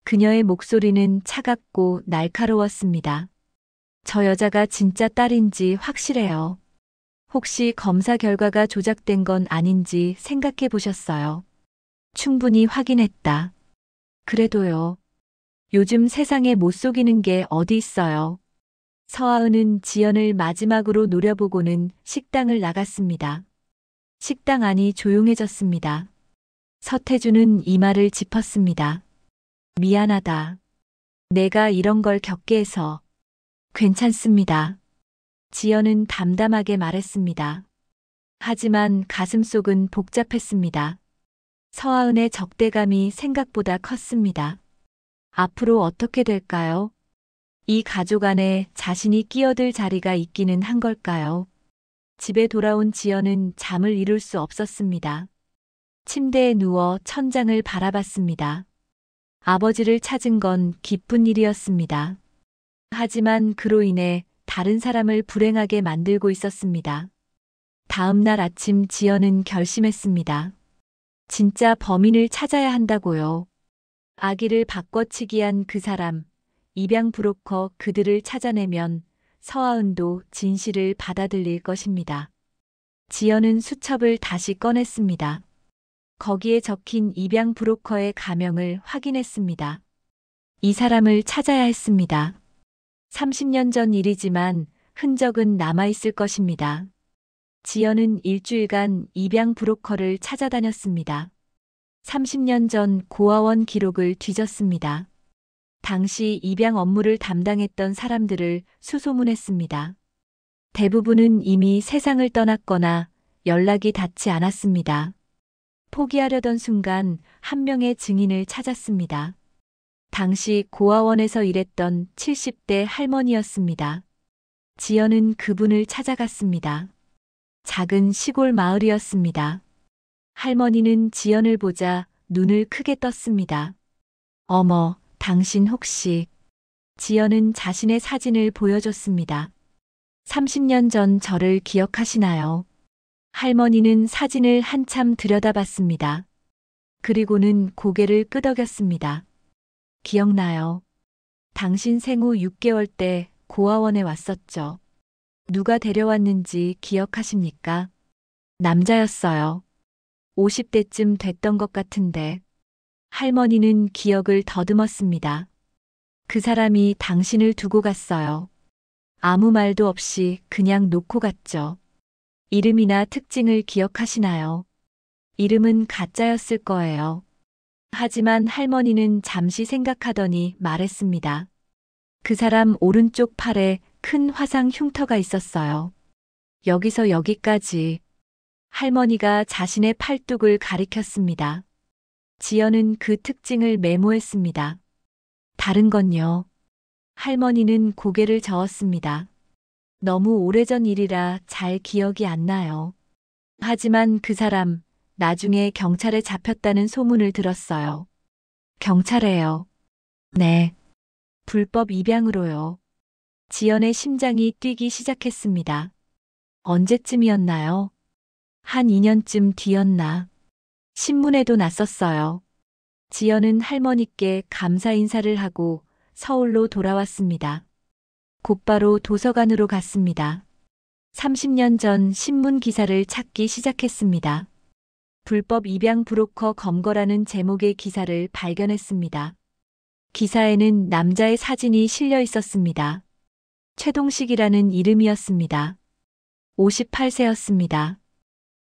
[SPEAKER 1] 그녀의 목소리는 차갑고 날카로웠습니다. 저 여자가 진짜 딸인지 확실해요. 혹시 검사 결과가 조작된 건 아닌지 생각해 보셨어요? 충분히 확인했다. 그래도요. 요즘 세상에 못 속이는 게 어디 있어요. 서하은은 지연을 마지막으로 노려보고는 식당을 나갔습니다. 식당 안이 조용해졌습니다. 서태준은 이마를 짚었습니다. 미안하다. 내가 이런 걸 겪게 해서. 괜찮습니다. 지연은 담담하게 말했습니다. 하지만 가슴속은 복잡했습니다. 서하은의 적대감이 생각보다 컸습니다. 앞으로 어떻게 될까요? 이 가족 안에 자신이 끼어들 자리가 있기는 한 걸까요? 집에 돌아온 지연은 잠을 이룰 수 없었습니다. 침대에 누워 천장을 바라봤습니다. 아버지를 찾은 건 기쁜 일이었습니다. 하지만 그로 인해 다른 사람을 불행하게 만들고 있었습니다. 다음 날 아침 지연은 결심했습니다. 진짜 범인을 찾아야 한다고요. 아기를 바꿔치기한 그 사람, 입양 브로커 그들을 찾아내면 서하은도 진실을 받아들일 것입니다. 지연은 수첩을 다시 꺼냈습니다. 거기에 적힌 입양 브로커의 가명을 확인했습니다. 이 사람을 찾아야 했습니다. 30년 전 일이지만 흔적은 남아있을 것입니다. 지연은 일주일간 입양 브로커를 찾아다녔습니다. 30년 전 고아원 기록을 뒤졌습니다. 당시 입양 업무를 담당했던 사람들을 수소문했습니다. 대부분은 이미 세상을 떠났거나 연락이 닿지 않았습니다. 포기하려던 순간 한 명의 증인을 찾았습니다. 당시 고아원에서 일했던 70대 할머니였습니다. 지연은 그분을 찾아갔습니다. 작은 시골 마을이었습니다. 할머니는 지연을 보자 눈을 크게 떴습니다. 어머, 당신 혹시... 지연은 자신의 사진을 보여줬습니다. 30년 전 저를 기억하시나요? 할머니는 사진을 한참 들여다봤습니다. 그리고는 고개를 끄덕였습니다. 기억나요? 당신 생후 6개월 때 고아원에 왔었죠. 누가 데려왔는지 기억하십니까? 남자였어요. 50대쯤 됐던 것 같은데. 할머니는 기억을 더듬었습니다. 그 사람이 당신을 두고 갔어요. 아무 말도 없이 그냥 놓고 갔죠. 이름이나 특징을 기억하시나요? 이름은 가짜였을 거예요. 하지만 할머니는 잠시 생각하더니 말했습니다. 그 사람 오른쪽 팔에 큰 화상 흉터가 있었어요. 여기서 여기까지. 할머니가 자신의 팔뚝을 가리켰습니다. 지연은 그 특징을 메모했습니다. 다른 건요. 할머니는 고개를 저었습니다. 너무 오래전 일이라 잘 기억이 안 나요. 하지만 그 사람 나중에 경찰에 잡혔다는 소문을 들었어요. 경찰에요. 네. 불법 입양으로요. 지연의 심장이 뛰기 시작했습니다. 언제쯤이었나요? 한 2년쯤 뒤였나. 신문에도 났었어요. 지연은 할머니께 감사 인사를 하고 서울로 돌아왔습니다. 곧바로 도서관으로 갔습니다. 30년 전 신문 기사를 찾기 시작했습니다. 불법 입양 브로커 검거라는 제목의 기사를 발견했습니다. 기사에는 남자의 사진이 실려 있었습니다. 최동식이라는 이름이었습니다. 58세였습니다.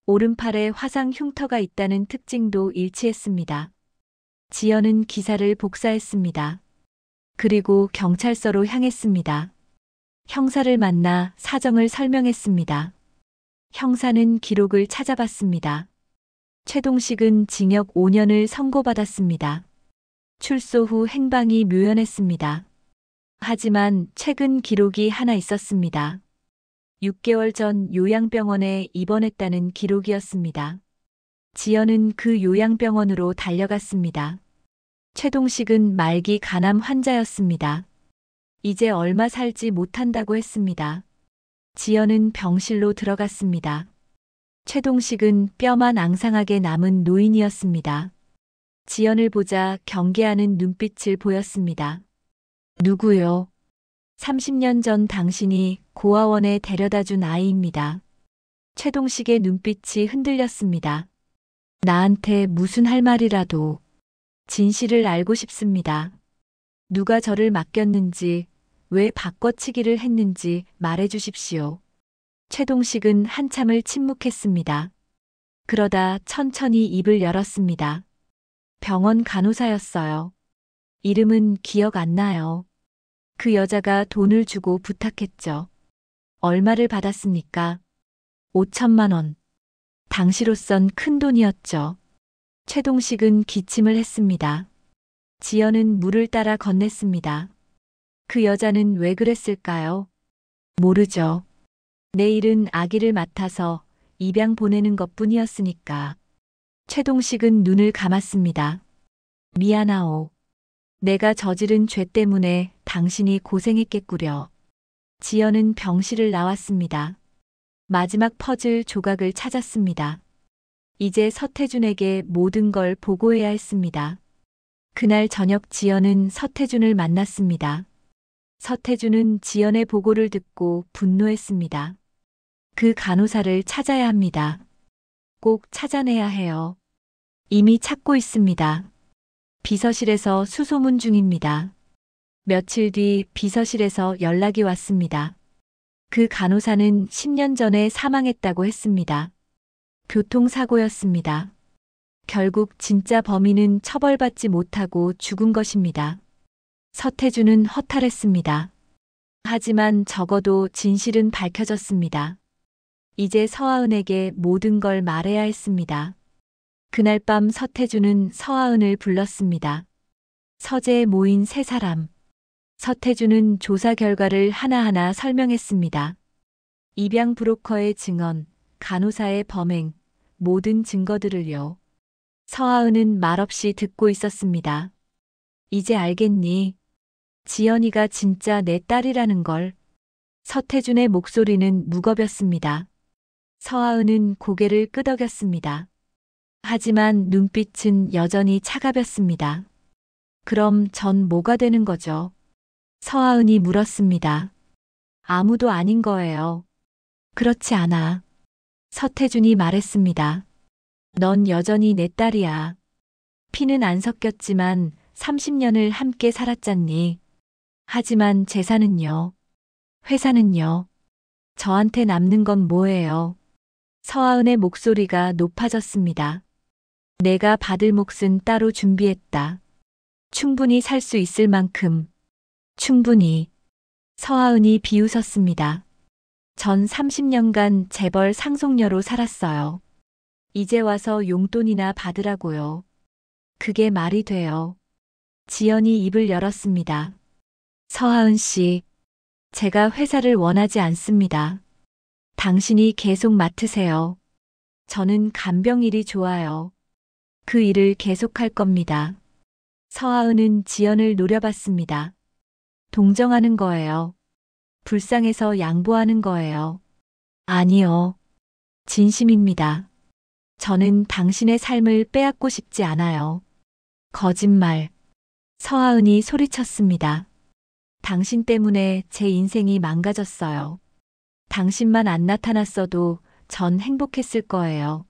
[SPEAKER 1] 오른팔에 화상 흉터가 있다는 특징도 일치했습니다. 지연은 기사를 복사했습니다. 그리고 경찰서로 향했습니다. 형사를 만나 사정을 설명했습니다. 형사는 기록을 찾아봤습니다. 최동식은 징역 5년을 선고받았습니다. 출소 후 행방이 묘연했습니다. 하지만 최근 기록이 하나 있었습니다. 6개월 전 요양병원에 입원했다는 기록이었습니다. 지연은 그 요양병원으로 달려갔습니다. 최동식은 말기 간암 환자였습니다. 이제 얼마 살지 못한다고 했습니다. 지연은 병실로 들어갔습니다. 최동식은 뼈만 앙상하게 남은 노인이었습니다. 지연을 보자 경계하는 눈빛을 보였습니다. 누구요? 30년 전 당신이 고아원에 데려다 준 아이입니다. 최동식의 눈빛이 흔들렸습니다. 나한테 무슨 할 말이라도 진실을 알고 싶습니다. 누가 저를 맡겼는지, 왜 바꿔치기를 했는지 말해 주십시오. 최동식은 한참을 침묵했습니다. 그러다 천천히 입을 열었습니다. 병원 간호사였어요. 이름은 기억 안 나요. 그 여자가 돈을 주고 부탁했죠. 얼마를 받았습니까? 5천만 원. 당시로선 큰 돈이었죠. 최동식은 기침을 했습니다. 지연은 물을 따라 건넸습니다. 그 여자는 왜 그랬을까요? 모르죠. 내일은 아기를 맡아서 입양 보내는 것뿐이었으니까. 최동식은 눈을 감았습니다. 미안하오. 내가 저지른 죄 때문에 당신이 고생했겠구려. 지연은 병실을 나왔습니다. 마지막 퍼즐 조각을 찾았습니다. 이제 서태준에게 모든 걸 보고해야 했습니다. 그날 저녁 지연은 서태준을 만났습니다. 서태준은 지연의 보고를 듣고 분노했습니다. 그 간호사를 찾아야 합니다. 꼭 찾아내야 해요. 이미 찾고 있습니다. 비서실에서 수소문 중입니다. 며칠 뒤 비서실에서 연락이 왔습니다. 그 간호사는 10년 전에 사망했다고 했습니다. 교통사고였습니다. 결국 진짜 범인은 처벌받지 못하고 죽은 것입니다. 서태준은 허탈했습니다. 하지만 적어도 진실은 밝혀졌습니다. 이제 서하은에게 모든 걸 말해야 했습니다. 그날 밤 서태준은 서하은을 불렀습니다. 서재에 모인 세 사람. 서태준은 조사 결과를 하나하나 설명했습니다. 입양 브로커의 증언, 간호사의 범행, 모든 증거들을요. 서하은은 말없이 듣고 있었습니다. 이제 알겠니? 지연이가 진짜 내 딸이라는 걸. 서태준의 목소리는 무겁였습니다. 서하은은 고개를 끄덕였습니다. 하지만 눈빛은 여전히 차가웠습니다. 그럼 전 뭐가 되는 거죠? 서하은이 물었습니다. 아무도 아닌 거예요. 그렇지 않아. 서태준이 말했습니다. 넌 여전히 내 딸이야. 피는 안 섞였지만 30년을 함께 살았잖니. 하지만 재산은요? 회사는요? 저한테 남는 건 뭐예요? 서하은의 목소리가 높아졌습니다. 내가 받을 몫은 따로 준비했다. 충분히 살 수 있을 만큼. 충분히. 서하은이 비웃었습니다. 전 30년간 재벌 상속녀로 살았어요. 이제 와서 용돈이나 받으라고요. 그게 말이 돼요. 지연이 입을 열었습니다. 서하은 씨, 제가 회사를 원하지 않습니다. 당신이 계속 맡으세요. 저는 간병 일이 좋아요. 그 일을 계속할 겁니다. 서하은은 지연을 노려봤습니다. 동정하는 거예요. 불쌍해서 양보하는 거예요. 아니요. 진심입니다. 저는 당신의 삶을 빼앗고 싶지 않아요. 거짓말. 서하은이 소리쳤습니다. 당신 때문에 제 인생이 망가졌어요. 당신만 안 나타났어도 전 행복했을 거예요.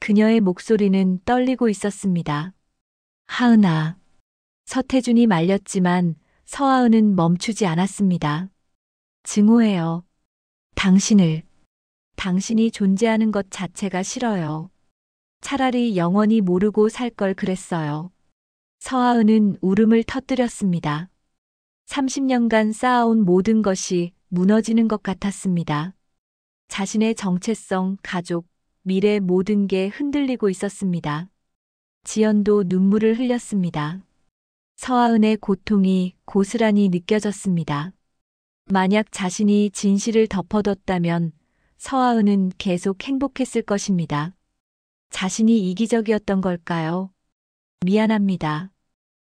[SPEAKER 1] 그녀의 목소리는 떨리고 있었습니다. 하은아. 서태준이 말렸지만 서하은은 멈추지 않았습니다. 증오해요. 당신을. 당신이 존재하는 것 자체가 싫어요. 차라리 영원히 모르고 살 걸 그랬어요. 서하은은 울음을 터뜨렸습니다. 30년간 쌓아온 모든 것이 무너지는 것 같았습니다. 자신의 정체성, 가족, 미래 모든 게 흔들리고 있었습니다. 지연도 눈물을 흘렸습니다. 서하은의 고통이 고스란히 느껴졌습니다. 만약 자신이 진실을 덮어뒀다면 서하은은 계속 행복했을 것입니다. 자신이 이기적이었던 걸까요? 미안합니다.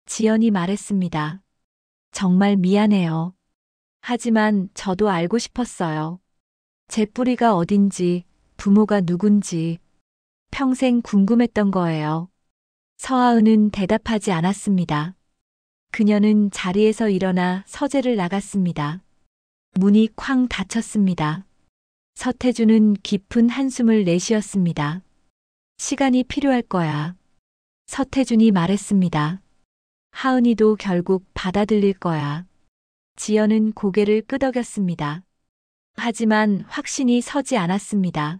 [SPEAKER 1] 지연이 말했습니다. 정말 미안해요. 하지만 저도 알고 싶었어요. 제 뿌리가 어딘지, 부모가 누군지 평생 궁금했던 거예요. 서하은은 대답하지 않았습니다. 그녀는 자리에서 일어나 서재를 나갔습니다. 문이 쾅 닫혔습니다. 서태준은 깊은 한숨을 내쉬었습니다. 시간이 필요할 거야. 서태준이 말했습니다. 하은이도 결국 받아들일 거야. 지연은 고개를 끄덕였습니다. 하지만 확신이 서지 않았습니다.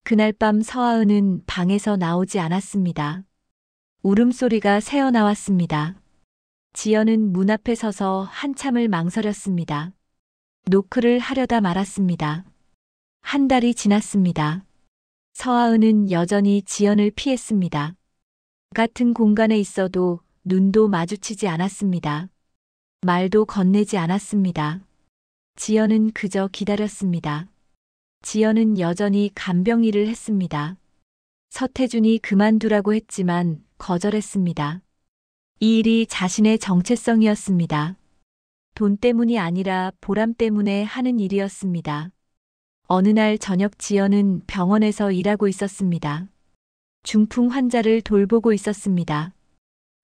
[SPEAKER 1] 그날 밤 서하은은 방에서 나오지 않았습니다. 울음소리가 새어나왔습니다. 지연은 문 앞에 서서 한참을 망설였습니다. 노크를 하려다 말았습니다. 한 달이 지났습니다. 서하은은 여전히 지연을 피했습니다. 같은 공간에 있어도 눈도 마주치지 않았습니다. 말도 건네지 않았습니다. 지연은 그저 기다렸습니다. 지연은 여전히 간병 일을 했습니다. 서태준이 그만두라고 했지만 거절했습니다. 이 일이 자신의 정체성이었습니다. 돈 때문이 아니라 보람 때문에 하는 일이었습니다. 어느 날 저녁 지연은 병원에서 일하고 있었습니다. 중풍 환자를 돌보고 있었습니다.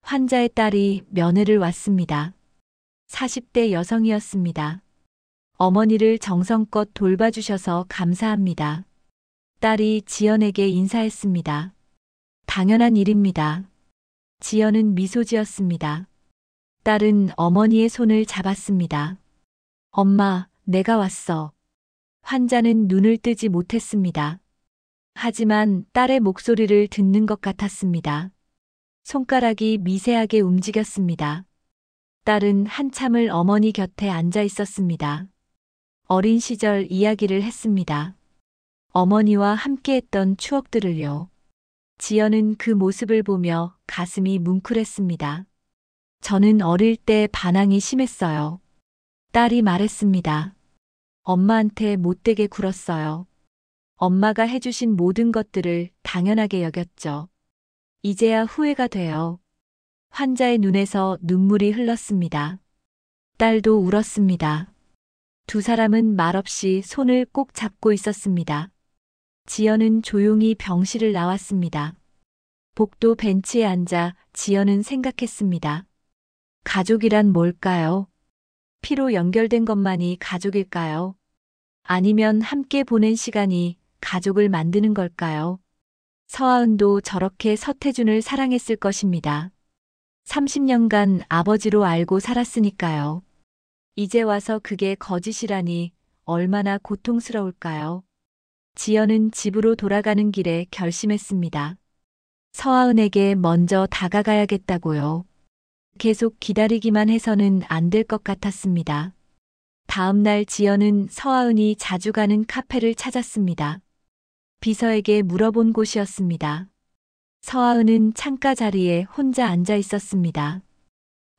[SPEAKER 1] 환자의 딸이 면회를 왔습니다. 40대 여성이었습니다. 어머니를 정성껏 돌봐주셔서 감사합니다. 딸이 지연에게 인사했습니다. 당연한 일입니다. 지연은 미소 지었습니다. 딸은 어머니의 손을 잡았습니다. 엄마, 내가 왔어. 환자는 눈을 뜨지 못했습니다. 하지만 딸의 목소리를 듣는 것 같았습니다. 손가락이 미세하게 움직였습니다. 딸은 한참을 어머니 곁에 앉아 있었습니다. 어린 시절 이야기를 했습니다. 어머니와 함께했던 추억들을요. 지연은 그 모습을 보며 가슴이 뭉클했습니다. 저는 어릴 때 반항이 심했어요. 딸이 말했습니다. 엄마한테 못되게 굴었어요. 엄마가 해주신 모든 것들을 당연하게 여겼죠. 이제야 후회가 돼요. 환자의 눈에서 눈물이 흘렀습니다. 딸도 울었습니다. 두 사람은 말없이 손을 꼭 잡고 있었습니다. 지연은 조용히 병실을 나왔습니다. 복도 벤치에 앉아 지연은 생각했습니다. 가족이란 뭘까요? 피로 연결된 것만이 가족일까요? 아니면 함께 보낸 시간이 가족을 만드는 걸까요? 서하은도 저렇게 서태준을 사랑했을 것입니다. 30년간 아버지로 알고 살았으니까요. 이제 와서 그게 거짓이라니 얼마나 고통스러울까요? 지연은 집으로 돌아가는 길에 결심했습니다. 서하은에게 먼저 다가가야겠다고요. 계속 기다리기만 해서는 안 될 것 같았습니다. 다음 날 지연은 서하은이 자주 가는 카페를 찾았습니다. 비서에게 물어본 곳이었습니다. 서하은은 창가 자리에 혼자 앉아 있었습니다.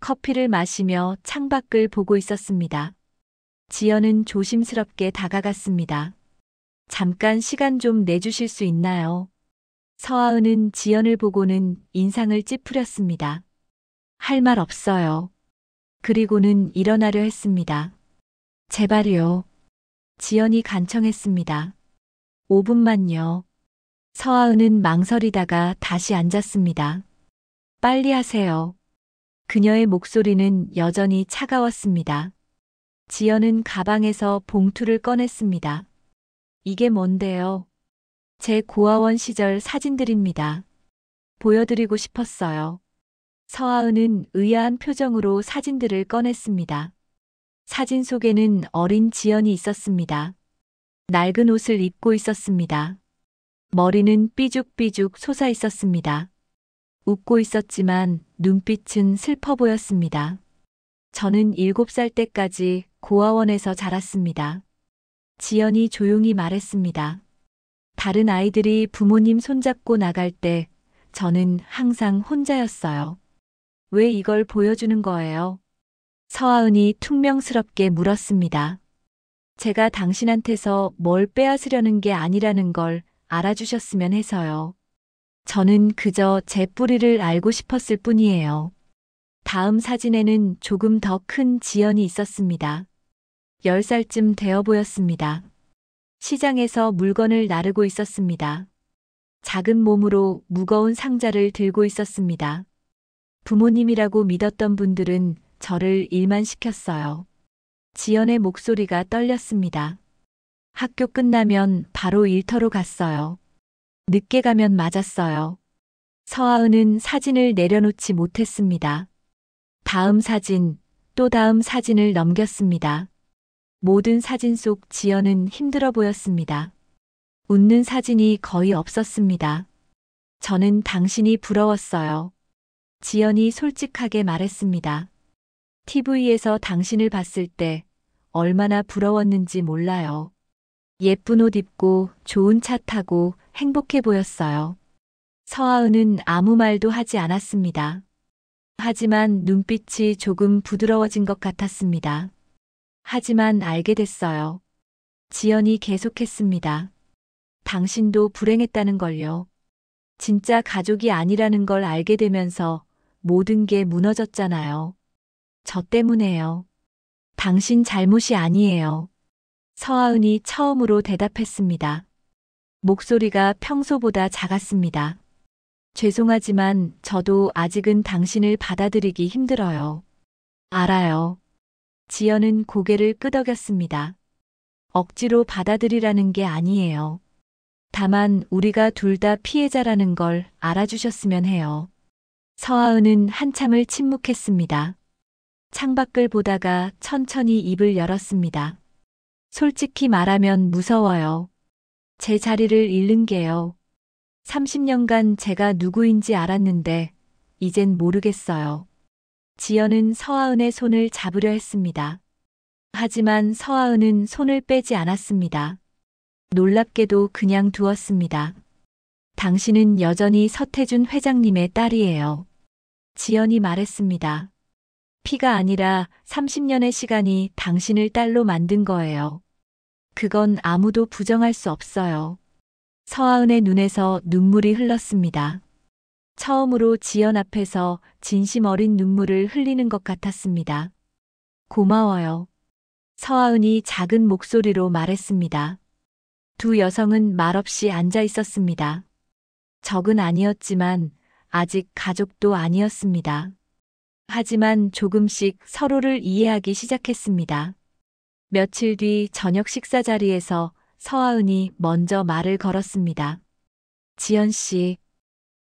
[SPEAKER 1] 커피를 마시며 창밖을 보고 있었습니다. 지연은 조심스럽게 다가갔습니다. 잠깐 시간 좀 내주실 수 있나요? 서하은은 지연을 보고는 인상을 찌푸렸습니다. 할 말 없어요. 그리고는 일어나려 했습니다. 제발요. 지연이 간청했습니다. 5분만요. 서하은은 망설이다가 다시 앉았습니다. 빨리 하세요. 그녀의 목소리는 여전히 차가웠습니다. 지연은 가방에서 봉투를 꺼냈습니다. 이게 뭔데요? 제 고아원 시절 사진들입니다. 보여드리고 싶었어요. 서하은은 의아한 표정으로 사진들을 꺼냈습니다. 사진 속에는 어린 지연이 있었습니다. 낡은 옷을 입고 있었습니다. 머리는 삐죽삐죽 솟아 있었습니다. 웃고 있었지만 눈빛은 슬퍼 보였습니다. 저는 7살 때까지 고아원에서 자랐습니다. 지연이 조용히 말했습니다. 다른 아이들이 부모님 손잡고 나갈 때 저는 항상 혼자였어요. 왜 이걸 보여주는 거예요? 서하은이 퉁명스럽게 물었습니다. 제가 당신한테서 뭘 빼앗으려는 게 아니라는 걸 알아주셨으면 해서요. 저는 그저 제 뿌리를 알고 싶었을 뿐이에요. 다음 사진에는 조금 더 큰 지연이 있었습니다. 10살쯤 되어 보였습니다. 시장에서 물건을 나르고 있었습니다. 작은 몸으로 무거운 상자를 들고 있었습니다. 부모님이라고 믿었던 분들은 저를 일만 시켰어요. 지연의 목소리가 떨렸습니다. 학교 끝나면 바로 일터로 갔어요. 늦게 가면 맞았어요. 서하은은 사진을 내려놓지 못했습니다. 다음 사진, 또 다음 사진을 넘겼습니다. 모든 사진 속 지연은 힘들어 보였습니다. 웃는 사진이 거의 없었습니다. 저는 당신이 부러웠어요. 지연이 솔직하게 말했습니다. TV에서 당신을 봤을 때 얼마나 부러웠는지 몰라요. 예쁜 옷 입고 좋은 차 타고 행복해 보였어요. 서하은은 아무 말도 하지 않았습니다. 하지만 눈빛이 조금 부드러워진 것 같았습니다. 하지만 알게 됐어요. 지연이 계속했습니다. 당신도 불행했다는 걸요. 진짜 가족이 아니라는 걸 알게 되면서 모든 게 무너졌잖아요. 저 때문에요. 당신 잘못이 아니에요. 서하은이 처음으로 대답했습니다. 목소리가 평소보다 작았습니다. 죄송하지만 저도 아직은 당신을 받아들이기 힘들어요. 알아요. 지연은 고개를 끄덕였습니다. 억지로 받아들이라는 게 아니에요. 다만 우리가 둘 다 피해자라는 걸 알아주셨으면 해요. 서하은은 한참을 침묵했습니다. 창밖을 보다가 천천히 입을 열었습니다. 솔직히 말하면 무서워요. 제 자리를 잃는 게요. 30년간 제가 누구인지 알았는데 이젠 모르겠어요. 지연은 서하은의 손을 잡으려 했습니다. 하지만 서하은은 손을 빼지 않았습니다. 놀랍게도 그냥 두었습니다. 당신은 여전히 서태준 회장님의 딸이에요. 지연이 말했습니다. 피가 아니라 30년의 시간이 당신을 딸로 만든 거예요. 그건 아무도 부정할 수 없어요. 서하은의 눈에서 눈물이 흘렀습니다. 처음으로 지연 앞에서 진심 어린 눈물을 흘리는 것 같았습니다. 고마워요. 서하은이 작은 목소리로 말했습니다. 두 여성은 말없이 앉아 있었습니다. 적은 아니었지만 아직 가족도 아니었습니다. 하지만 조금씩 서로를 이해하기 시작했습니다. 며칠 뒤 저녁 식사 자리에서 서하은이 먼저 말을 걸었습니다. 지연 씨.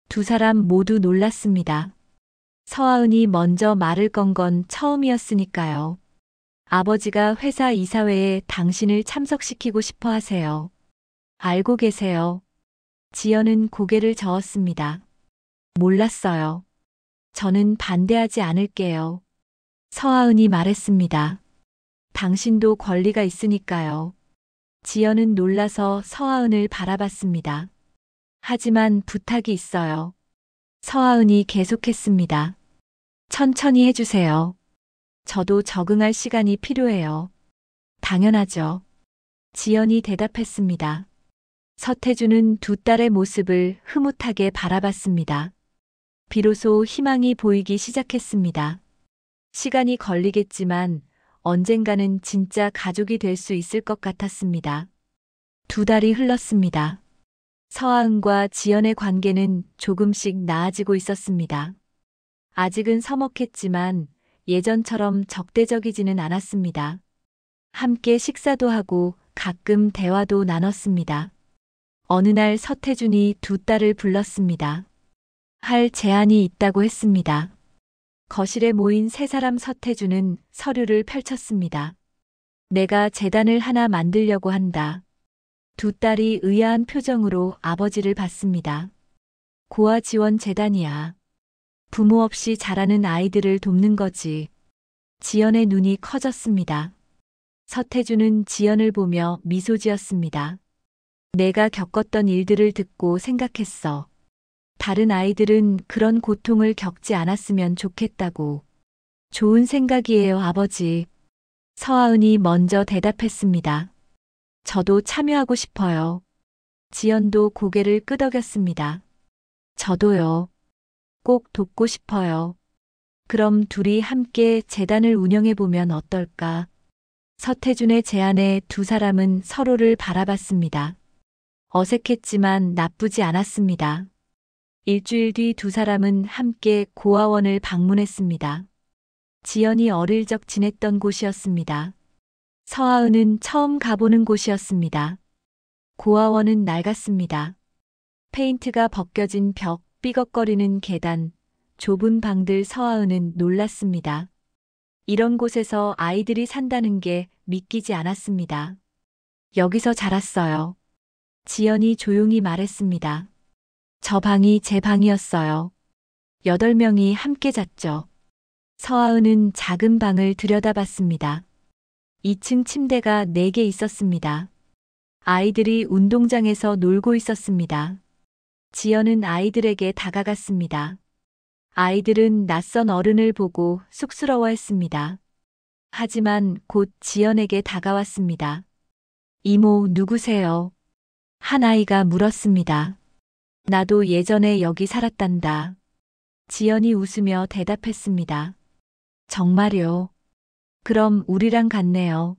[SPEAKER 1] 두 사람 모두 놀랐습니다. 서하은이 먼저 말을 건 건 처음이었으니까요. 아버지가 회사 이사회에 당신을 참석시키고 싶어 하세요. 알고 계세요. 지연은 고개를 저었습니다. 몰랐어요. 저는 반대하지 않을게요. 서하은이 말했습니다. 당신도 권리가 있으니까요. 지연은 놀라서 서하은을 바라봤습니다. 하지만 부탁이 있어요. 서하은이 계속했습니다. 천천히 해주세요. 저도 적응할 시간이 필요해요. 당연하죠. 지연이 대답했습니다. 서태준은 두 딸의 모습을 흐뭇하게 바라봤습니다. 비로소 희망이 보이기 시작했습니다. 시간이 걸리겠지만 언젠가는 진짜 가족이 될 수 있을 것 같았습니다. 두 달이 흘렀습니다. 서아은과 지연의 관계는 조금씩 나아지고 있었습니다. 아직은 서먹했지만 예전처럼 적대적이지는 않았습니다. 함께 식사도 하고 가끔 대화도 나눴습니다. 어느 날 서태준이 두 딸을 불렀습니다. 할 제안이 있다고 했습니다. 거실에 모인 세 사람. 서태준은 서류를 펼쳤습니다. 내가 재단을 하나 만들려고 한다. 두 딸이 의아한 표정으로 아버지를 봤습니다. 고아 지원 재단이야. 부모 없이 자라는 아이들을 돕는 거지. 지연의 눈이 커졌습니다. 서태준은 지연을 보며 미소 지었습니다. 내가 겪었던 일들을 듣고 생각했어. 다른 아이들은 그런 고통을 겪지 않았으면 좋겠다고. 좋은 생각이에요, 아버지. 서아은이 먼저 대답했습니다. 저도 참여하고 싶어요. 지연도 고개를 끄덕였습니다. 저도요. 꼭 돕고 싶어요. 그럼 둘이 함께 재단을 운영해 보면 어떨까? 서태준의 제안에 두 사람은 서로를 바라봤습니다. 어색했지만 나쁘지 않았습니다. 일주일 뒤 두 사람은 함께 고아원을 방문했습니다. 지연이 어릴 적 지냈던 곳이었습니다. 서아은은 처음 가보는 곳이었습니다. 고아원은 낡았습니다. 페인트가 벗겨진 벽, 삐걱거리는 계단, 좁은 방들. 서아은은 놀랐습니다. 이런 곳에서 아이들이 산다는 게 믿기지 않았습니다. 여기서 자랐어요. 지연이 조용히 말했습니다. 저 방이 제 방이었어요. 8명이 함께 잤죠. 서아은은 작은 방을 들여다봤습니다. 2층 침대가 4개 있었습니다. 아이들이 운동장에서 놀고 있었습니다. 지연은 아이들에게 다가갔습니다. 아이들은 낯선 어른을 보고 쑥스러워했습니다. 하지만 곧 지연에게 다가왔습니다. 이모, 누구세요? 한 아이가 물었습니다. 나도 예전에 여기 살았단다. 지연이 웃으며 대답했습니다. 정말요? 그럼 우리랑 같네요.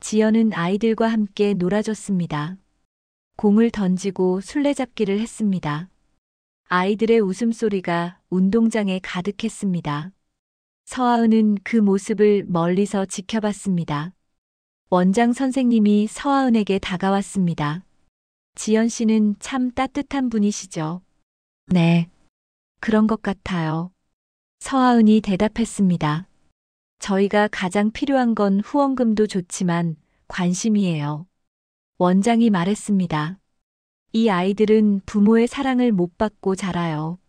[SPEAKER 1] 지연은 아이들과 함께 놀아줬습니다. 공을 던지고 술래잡기를 했습니다. 아이들의 웃음소리가 운동장에 가득했습니다. 서아은은 그 모습을 멀리서 지켜봤습니다. 원장 선생님이 서아은에게 다가왔습니다. 지연 씨는 참 따뜻한 분이시죠? 네, 그런 것 같아요. 서아은이 대답했습니다. 저희가 가장 필요한 건 후원금도 좋지만 관심이에요. 원장이 말했습니다. 이 아이들은 부모의 사랑을 못 받고 자라요.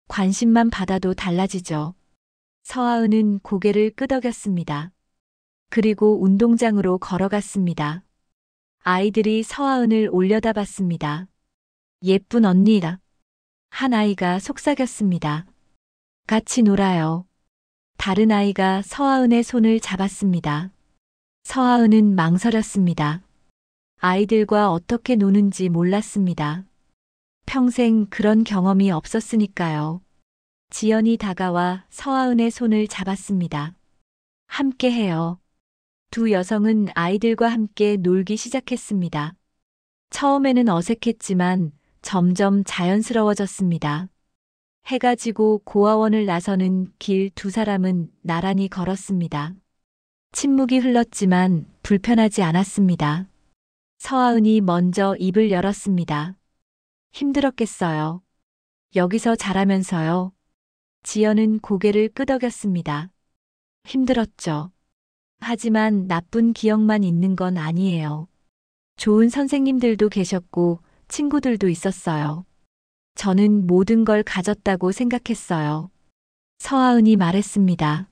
[SPEAKER 1] 관심만 받아도 달라지죠. 서아은은 고개를 끄덕였습니다. 그리고 운동장으로 걸어갔습니다. 아이들이 서아은을 올려다봤습니다. 예쁜 언니라. 한 아이가 속삭였습니다. 같이 놀아요. 다른 아이가 서아은의 손을 잡았습니다. 서아은은 망설였습니다. 아이들과 어떻게 노는지 몰랐습니다. 평생 그런 경험이 없었으니까요. 지연이 다가와 서아은의 손을 잡았습니다. 함께 해요. 두 여성은 아이들과 함께 놀기 시작했습니다. 처음에는 어색했지만 점점 자연스러워졌습니다. 해가 지고 고아원을 나서는 길. 두 사람은 나란히 걸었습니다. 침묵이 흘렀지만 불편하지 않았습니다. 서아은이 먼저 입을 열었습니다. 힘들었겠어요. 여기서 자라면서요. 지연은 고개를 끄덕였습니다. 힘들었죠. 하지만 나쁜 기억만 있는 건 아니에요. 좋은 선생님들도 계셨고 친구들도 있었어요. 저는 모든 걸 가졌다고 생각했어요. 서아은이 말했습니다.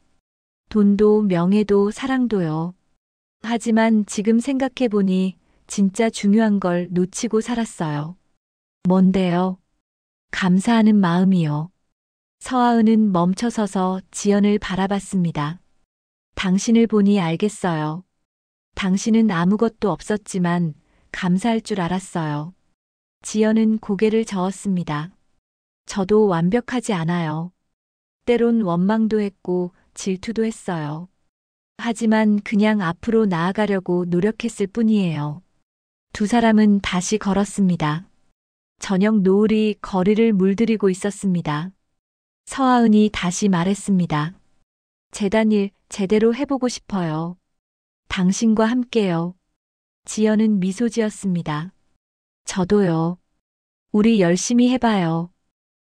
[SPEAKER 1] 돈도 명예도 사랑도요. 하지만 지금 생각해보니 진짜 중요한 걸 놓치고 살았어요. 뭔데요? 감사하는 마음이요. 서아은은 멈춰서서 지연을 바라봤습니다. 당신을 보니 알겠어요. 당신은 아무것도 없었지만 감사할 줄 알았어요. 지연은 고개를 저었습니다. 저도 완벽하지 않아요. 때론 원망도 했고 질투도 했어요. 하지만 그냥 앞으로 나아가려고 노력했을 뿐이에요. 두 사람은 다시 걸었습니다. 저녁 노을이 거리를 물들이고 있었습니다. 서하은이 다시 말했습니다. 재단 일 제대로 해보고 싶어요. 당신과 함께요. 지연은 미소 지었습니다. 저도요. 우리 열심히 해봐요.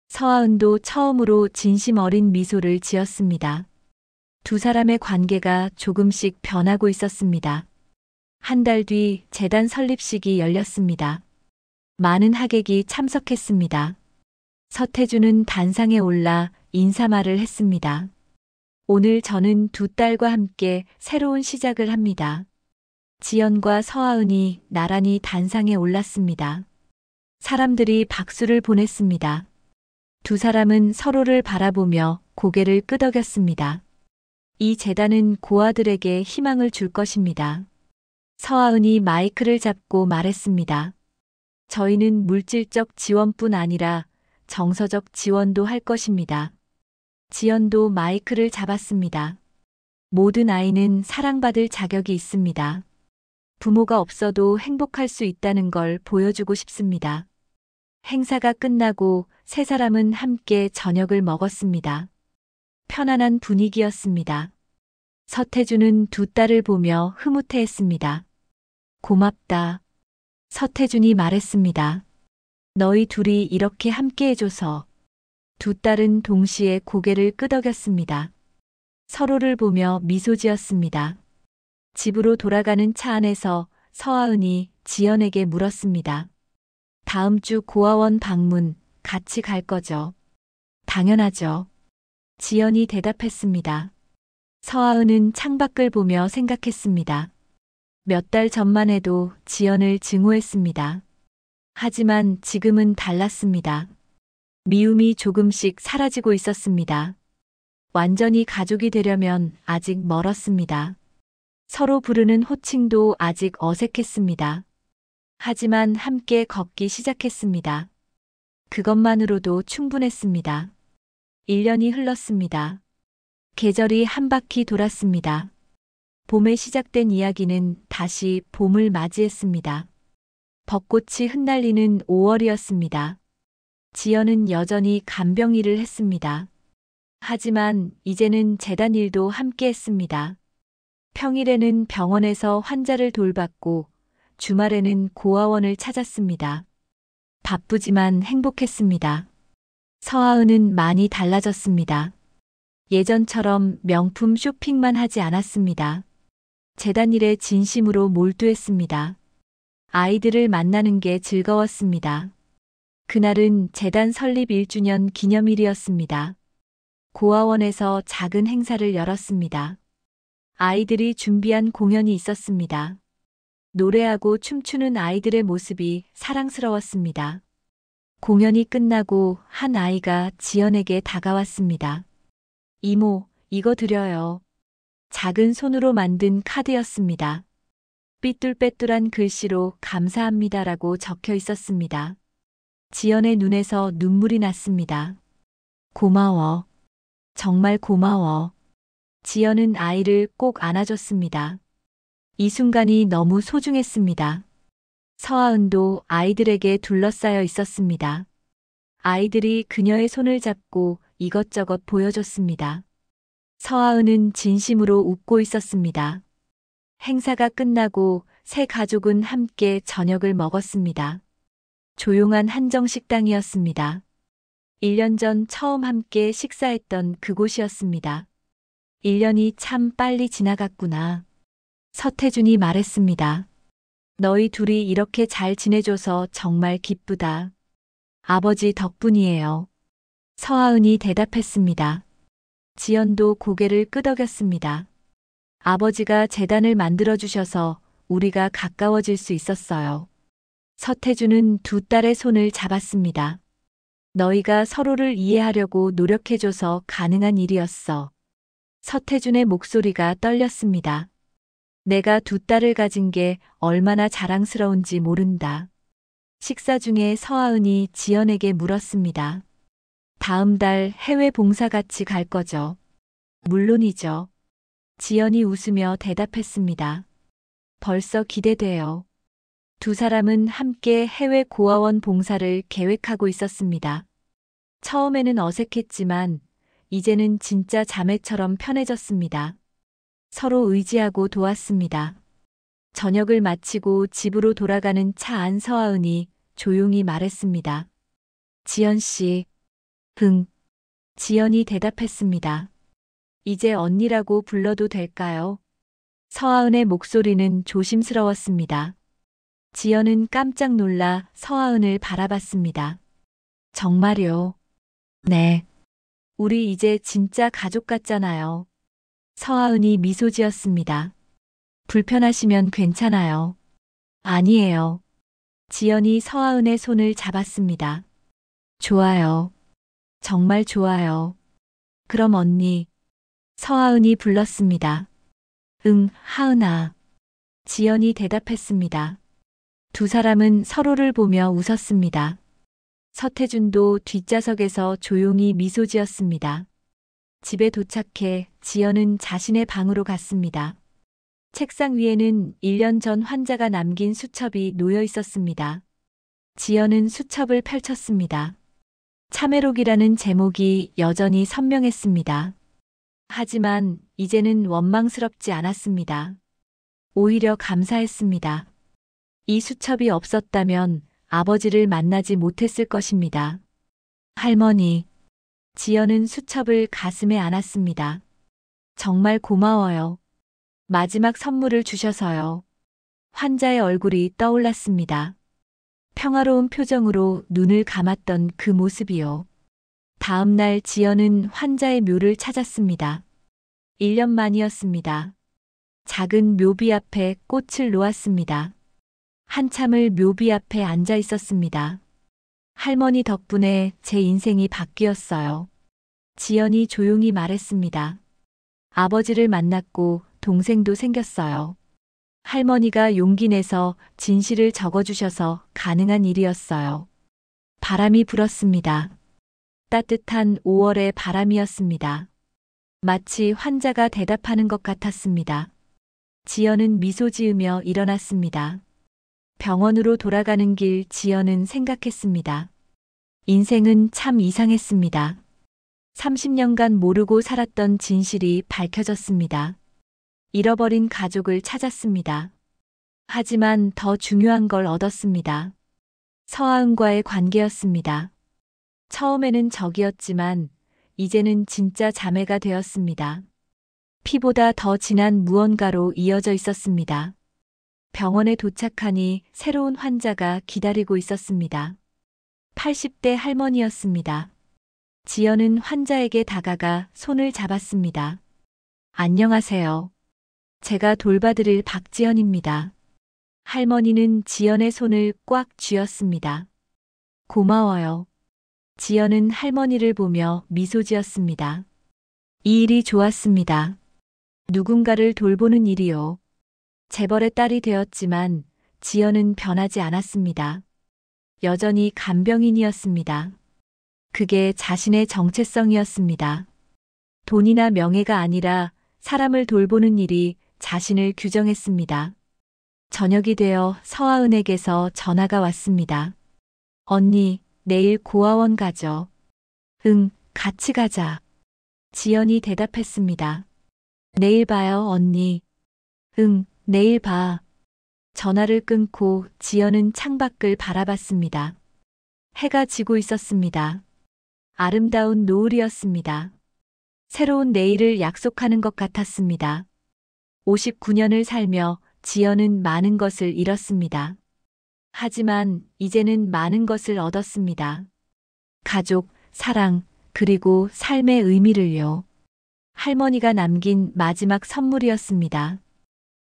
[SPEAKER 1] 서하은도 처음으로 진심 어린 미소를 지었습니다. 두 사람의 관계가 조금씩 변하고 있었습니다. 한 달 뒤 재단 설립식이 열렸습니다. 많은 하객이 참석했습니다. 서태주는 단상에 올라 인사말을 했습니다. 오늘 저는 두 딸과 함께 새로운 시작을 합니다. 지연과 서하은이 나란히 단상에 올랐습니다. 사람들이 박수를 보냈습니다. 두 사람은 서로를 바라보며 고개를 끄덕였습니다. 이 재단은 고아들에게 희망을 줄 것입니다. 서하은이 마이크를 잡고 말했습니다. 저희는 물질적 지원뿐 아니라 정서적 지원도 할 것입니다. 지연도 마이크를 잡았습니다. 모든 아이는 사랑받을 자격이 있습니다. 부모가 없어도 행복할 수 있다는 걸 보여주고 싶습니다. 행사가 끝나고 세 사람은 함께 저녁을 먹었습니다. 편안한 분위기였습니다. 서태준은 두 딸을 보며 흐뭇해했습니다. 고맙다. 서태준이 말했습니다. 너희 둘이 이렇게 함께 해줘서. 두 딸은 동시에 고개를 끄덕였습니다. 서로를 보며 미소 지었습니다. 집으로 돌아가는 차 안에서 서하은이 지연에게 물었습니다. 다음 주 고아원 방문 같이 갈 거죠? 당연하죠. 지연이 대답했습니다. 서하은은 창밖을 보며 생각했습니다. 몇 달 전만 해도 지연을 증오했습니다. 하지만 지금은 달랐습니다. 미움이 조금씩 사라지고 있었습니다. 완전히 가족이 되려면 아직 멀었습니다. 서로 부르는 호칭도 아직 어색했습니다. 하지만 함께 걷기 시작했습니다. 그것만으로도 충분했습니다. 1년이 흘렀습니다. 계절이 한 바퀴 돌았습니다. 봄에 시작된 이야기는 다시 봄을 맞이했습니다. 벚꽃이 흩날리는 5월이었습니다. 지연은 여전히 간병 일을 했습니다. 하지만 이제는 재단 일도 함께 했습니다. 평일에는 병원에서 환자를 돌봤고 주말에는 고아원을 찾았습니다. 바쁘지만 행복했습니다. 서하은은 많이 달라졌습니다. 예전처럼 명품 쇼핑만 하지 않았습니다. 재단 일에 진심으로 몰두했습니다. 아이들을 만나는 게 즐거웠습니다. 그날은 재단 설립 1주년 기념일이었습니다. 고아원에서 작은 행사를 열었습니다. 아이들이 준비한 공연이 있었습니다. 노래하고 춤추는 아이들의 모습이 사랑스러웠습니다. 공연이 끝나고 한 아이가 지연에게 다가왔습니다. 이모, 이거 드려요. 작은 손으로 만든 카드였습니다. 삐뚤빼뚤한 글씨로 감사합니다라고 적혀 있었습니다. 지연의 눈에서 눈물이 났습니다. 고마워. 정말 고마워. 지연은 아이를 꼭 안아줬습니다. 이 순간이 너무 소중했습니다. 서하은도 아이들에게 둘러싸여 있었습니다. 아이들이 그녀의 손을 잡고 이것저것 보여줬습니다. 서하은은 진심으로 웃고 있었습니다. 행사가 끝나고 세 가족은 함께 저녁을 먹었습니다. 조용한 한정식당이었습니다. 1년 전 처음 함께 식사했던 그곳이었습니다. 1년이 참 빨리 지나갔구나. 서태준이 말했습니다. 너희 둘이 이렇게 잘 지내줘서 정말 기쁘다. 아버지 덕분이에요. 서하은이 대답했습니다. 지연도 고개를 끄덕였습니다. 아버지가 재단을 만들어주셔서 우리가 가까워질 수 있었어요. 서태준은 두 딸의 손을 잡았습니다. 너희가 서로를 이해하려고 노력해줘서 가능한 일이었어. 서태준의 목소리가 떨렸습니다. 내가 두 딸을 가진 게 얼마나 자랑스러운지 모른다. 식사 중에 서하은이 지연에게 물었습니다. 다음 달 해외 봉사 같이 갈 거죠? 물론이죠. 지연이 웃으며 대답했습니다. 벌써 기대돼요. 두 사람은 함께 해외 고아원 봉사를 계획하고 있었습니다. 처음에는 어색했지만 이제는 진짜 자매처럼 편해졌습니다. 서로 의지하고 도왔습니다. 저녁을 마치고 집으로 돌아가는 차 안 서하은이 조용히 말했습니다. 지연 씨. 응. 지연이 대답했습니다. 이제 언니라고 불러도 될까요? 서하은의 목소리는 조심스러웠습니다. 지연은 깜짝 놀라 서하은을 바라봤습니다. 정말요? 네. 우리 이제 진짜 가족 같잖아요. 서하은이 미소 지었습니다. 불편하시면 괜찮아요. 아니에요. 지연이 서하은의 손을 잡았습니다. 좋아요. 정말 좋아요. 그럼 언니. 서하은이 불렀습니다. 응, 하은아. 지연이 대답했습니다. 두 사람은 서로를 보며 웃었습니다. 서태준도 뒷좌석에서 조용히 미소 지었습니다. 집에 도착해 지연은 자신의 방으로 갔습니다. 책상 위에는 1년 전 환자가 남긴 수첩이 놓여 있었습니다. 지연은 수첩을 펼쳤습니다. 참회록이라는 제목이 여전히 선명했습니다. 하지만 이제는 원망스럽지 않았습니다. 오히려 감사했습니다. 이 수첩이 없었다면 아버지를 만나지 못했을 것입니다. 할머니. 지연은 수첩을 가슴에 안았습니다. 정말 고마워요. 마지막 선물을 주셔서요. 환자의 얼굴이 떠올랐습니다. 평화로운 표정으로 눈을 감았던 그 모습이요. 다음 날 지연은 환자의 묘를 찾았습니다. 1년 만이었습니다. 작은 묘비 앞에 꽃을 놓았습니다. 한참을 묘비 앞에 앉아 있었습니다. 할머니 덕분에 제 인생이 바뀌었어요. 지연이 조용히 말했습니다. 아버지를 만났고 동생도 생겼어요. 할머니가 용기 내서 진실을 적어주셔서 가능한 일이었어요. 바람이 불었습니다. 따뜻한 5월의 바람이었습니다. 마치 환자가 대답하는 것 같았습니다. 지연은 미소 지으며 일어났습니다. 병원으로 돌아가는 길 지연은 생각했습니다. 인생은 참 이상했습니다. 30년간 모르고 살았던 진실이 밝혀졌습니다. 잃어버린 가족을 찾았습니다. 하지만 더 중요한 걸 얻었습니다. 서하은과의 관계였습니다. 처음에는 적이었지만 이제는 진짜 자매가 되었습니다. 피보다 더 진한 무언가로 이어져 있었습니다. 병원에 도착하니 새로운 환자가 기다리고 있었습니다. 80대 할머니였습니다. 지연은 환자에게 다가가 손을 잡았습니다. 안녕하세요. 제가 돌봐드릴 박지연입니다. 할머니는 지연의 손을 꽉 쥐었습니다. 고마워요. 지연은 할머니를 보며 미소 지었습니다. 이 일이 좋았습니다. 누군가를 돌보는 일이요. 재벌의 딸이 되었지만 지연은 변하지 않았습니다. 여전히 간병인이었습니다. 그게 자신의 정체성이었습니다. 돈이나 명예가 아니라 사람을 돌보는 일이 자신을 규정했습니다. 저녁이 되어 서하은에게서 전화가 왔습니다. 언니, 내일 고아원 가죠? 응, 같이 가자. 지연이 대답했습니다. 내일 봐요, 언니. 응, 내일 봐. 전화를 끊고 지연은 창밖을 바라봤습니다. 해가 지고 있었습니다. 아름다운 노을이었습니다. 새로운 내일을 약속하는 것 같았습니다. 59년을 살며 지연은 많은 것을 잃었습니다. 하지만 이제는 많은 것을 얻었습니다. 가족, 사랑, 그리고 삶의 의미를요. 할머니가 남긴 마지막 선물이었습니다.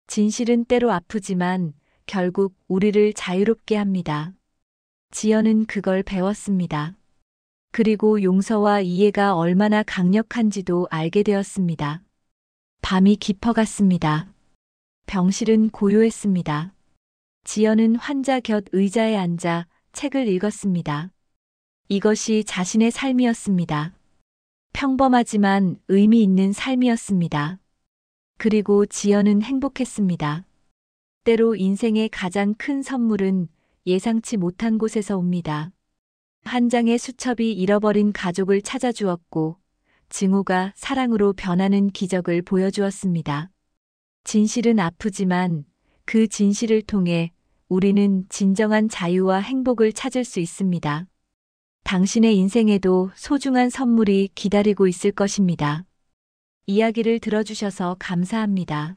[SPEAKER 1] 진실은 때로 아프지만 결국 우리를 자유롭게 합니다. 지연은 그걸 배웠습니다. 그리고 용서와 이해가 얼마나 강력한지도 알게 되었습니다. 밤이 깊어갔습니다. 병실은 고요했습니다. 지연은 환자 곁 의자에 앉아 책을 읽었습니다. 이것이 자신의 삶이었습니다. 평범하지만 의미 있는 삶이었습니다. 그리고 지연은 행복했습니다. 때로 인생의 가장 큰 선물은 예상치 못한 곳에서 옵니다. 한 장의 수첩이 잃어버린 가족을 찾아주었고, 증오가 사랑으로 변하는 기적을 보여주었습니다. 진실은 아프지만 그 진실을 통해 우리는 진정한 자유와 행복을 찾을 수 있습니다. 당신의 인생에도 소중한 선물이 기다리고 있을 것입니다. 이야기를 들어주셔서 감사합니다.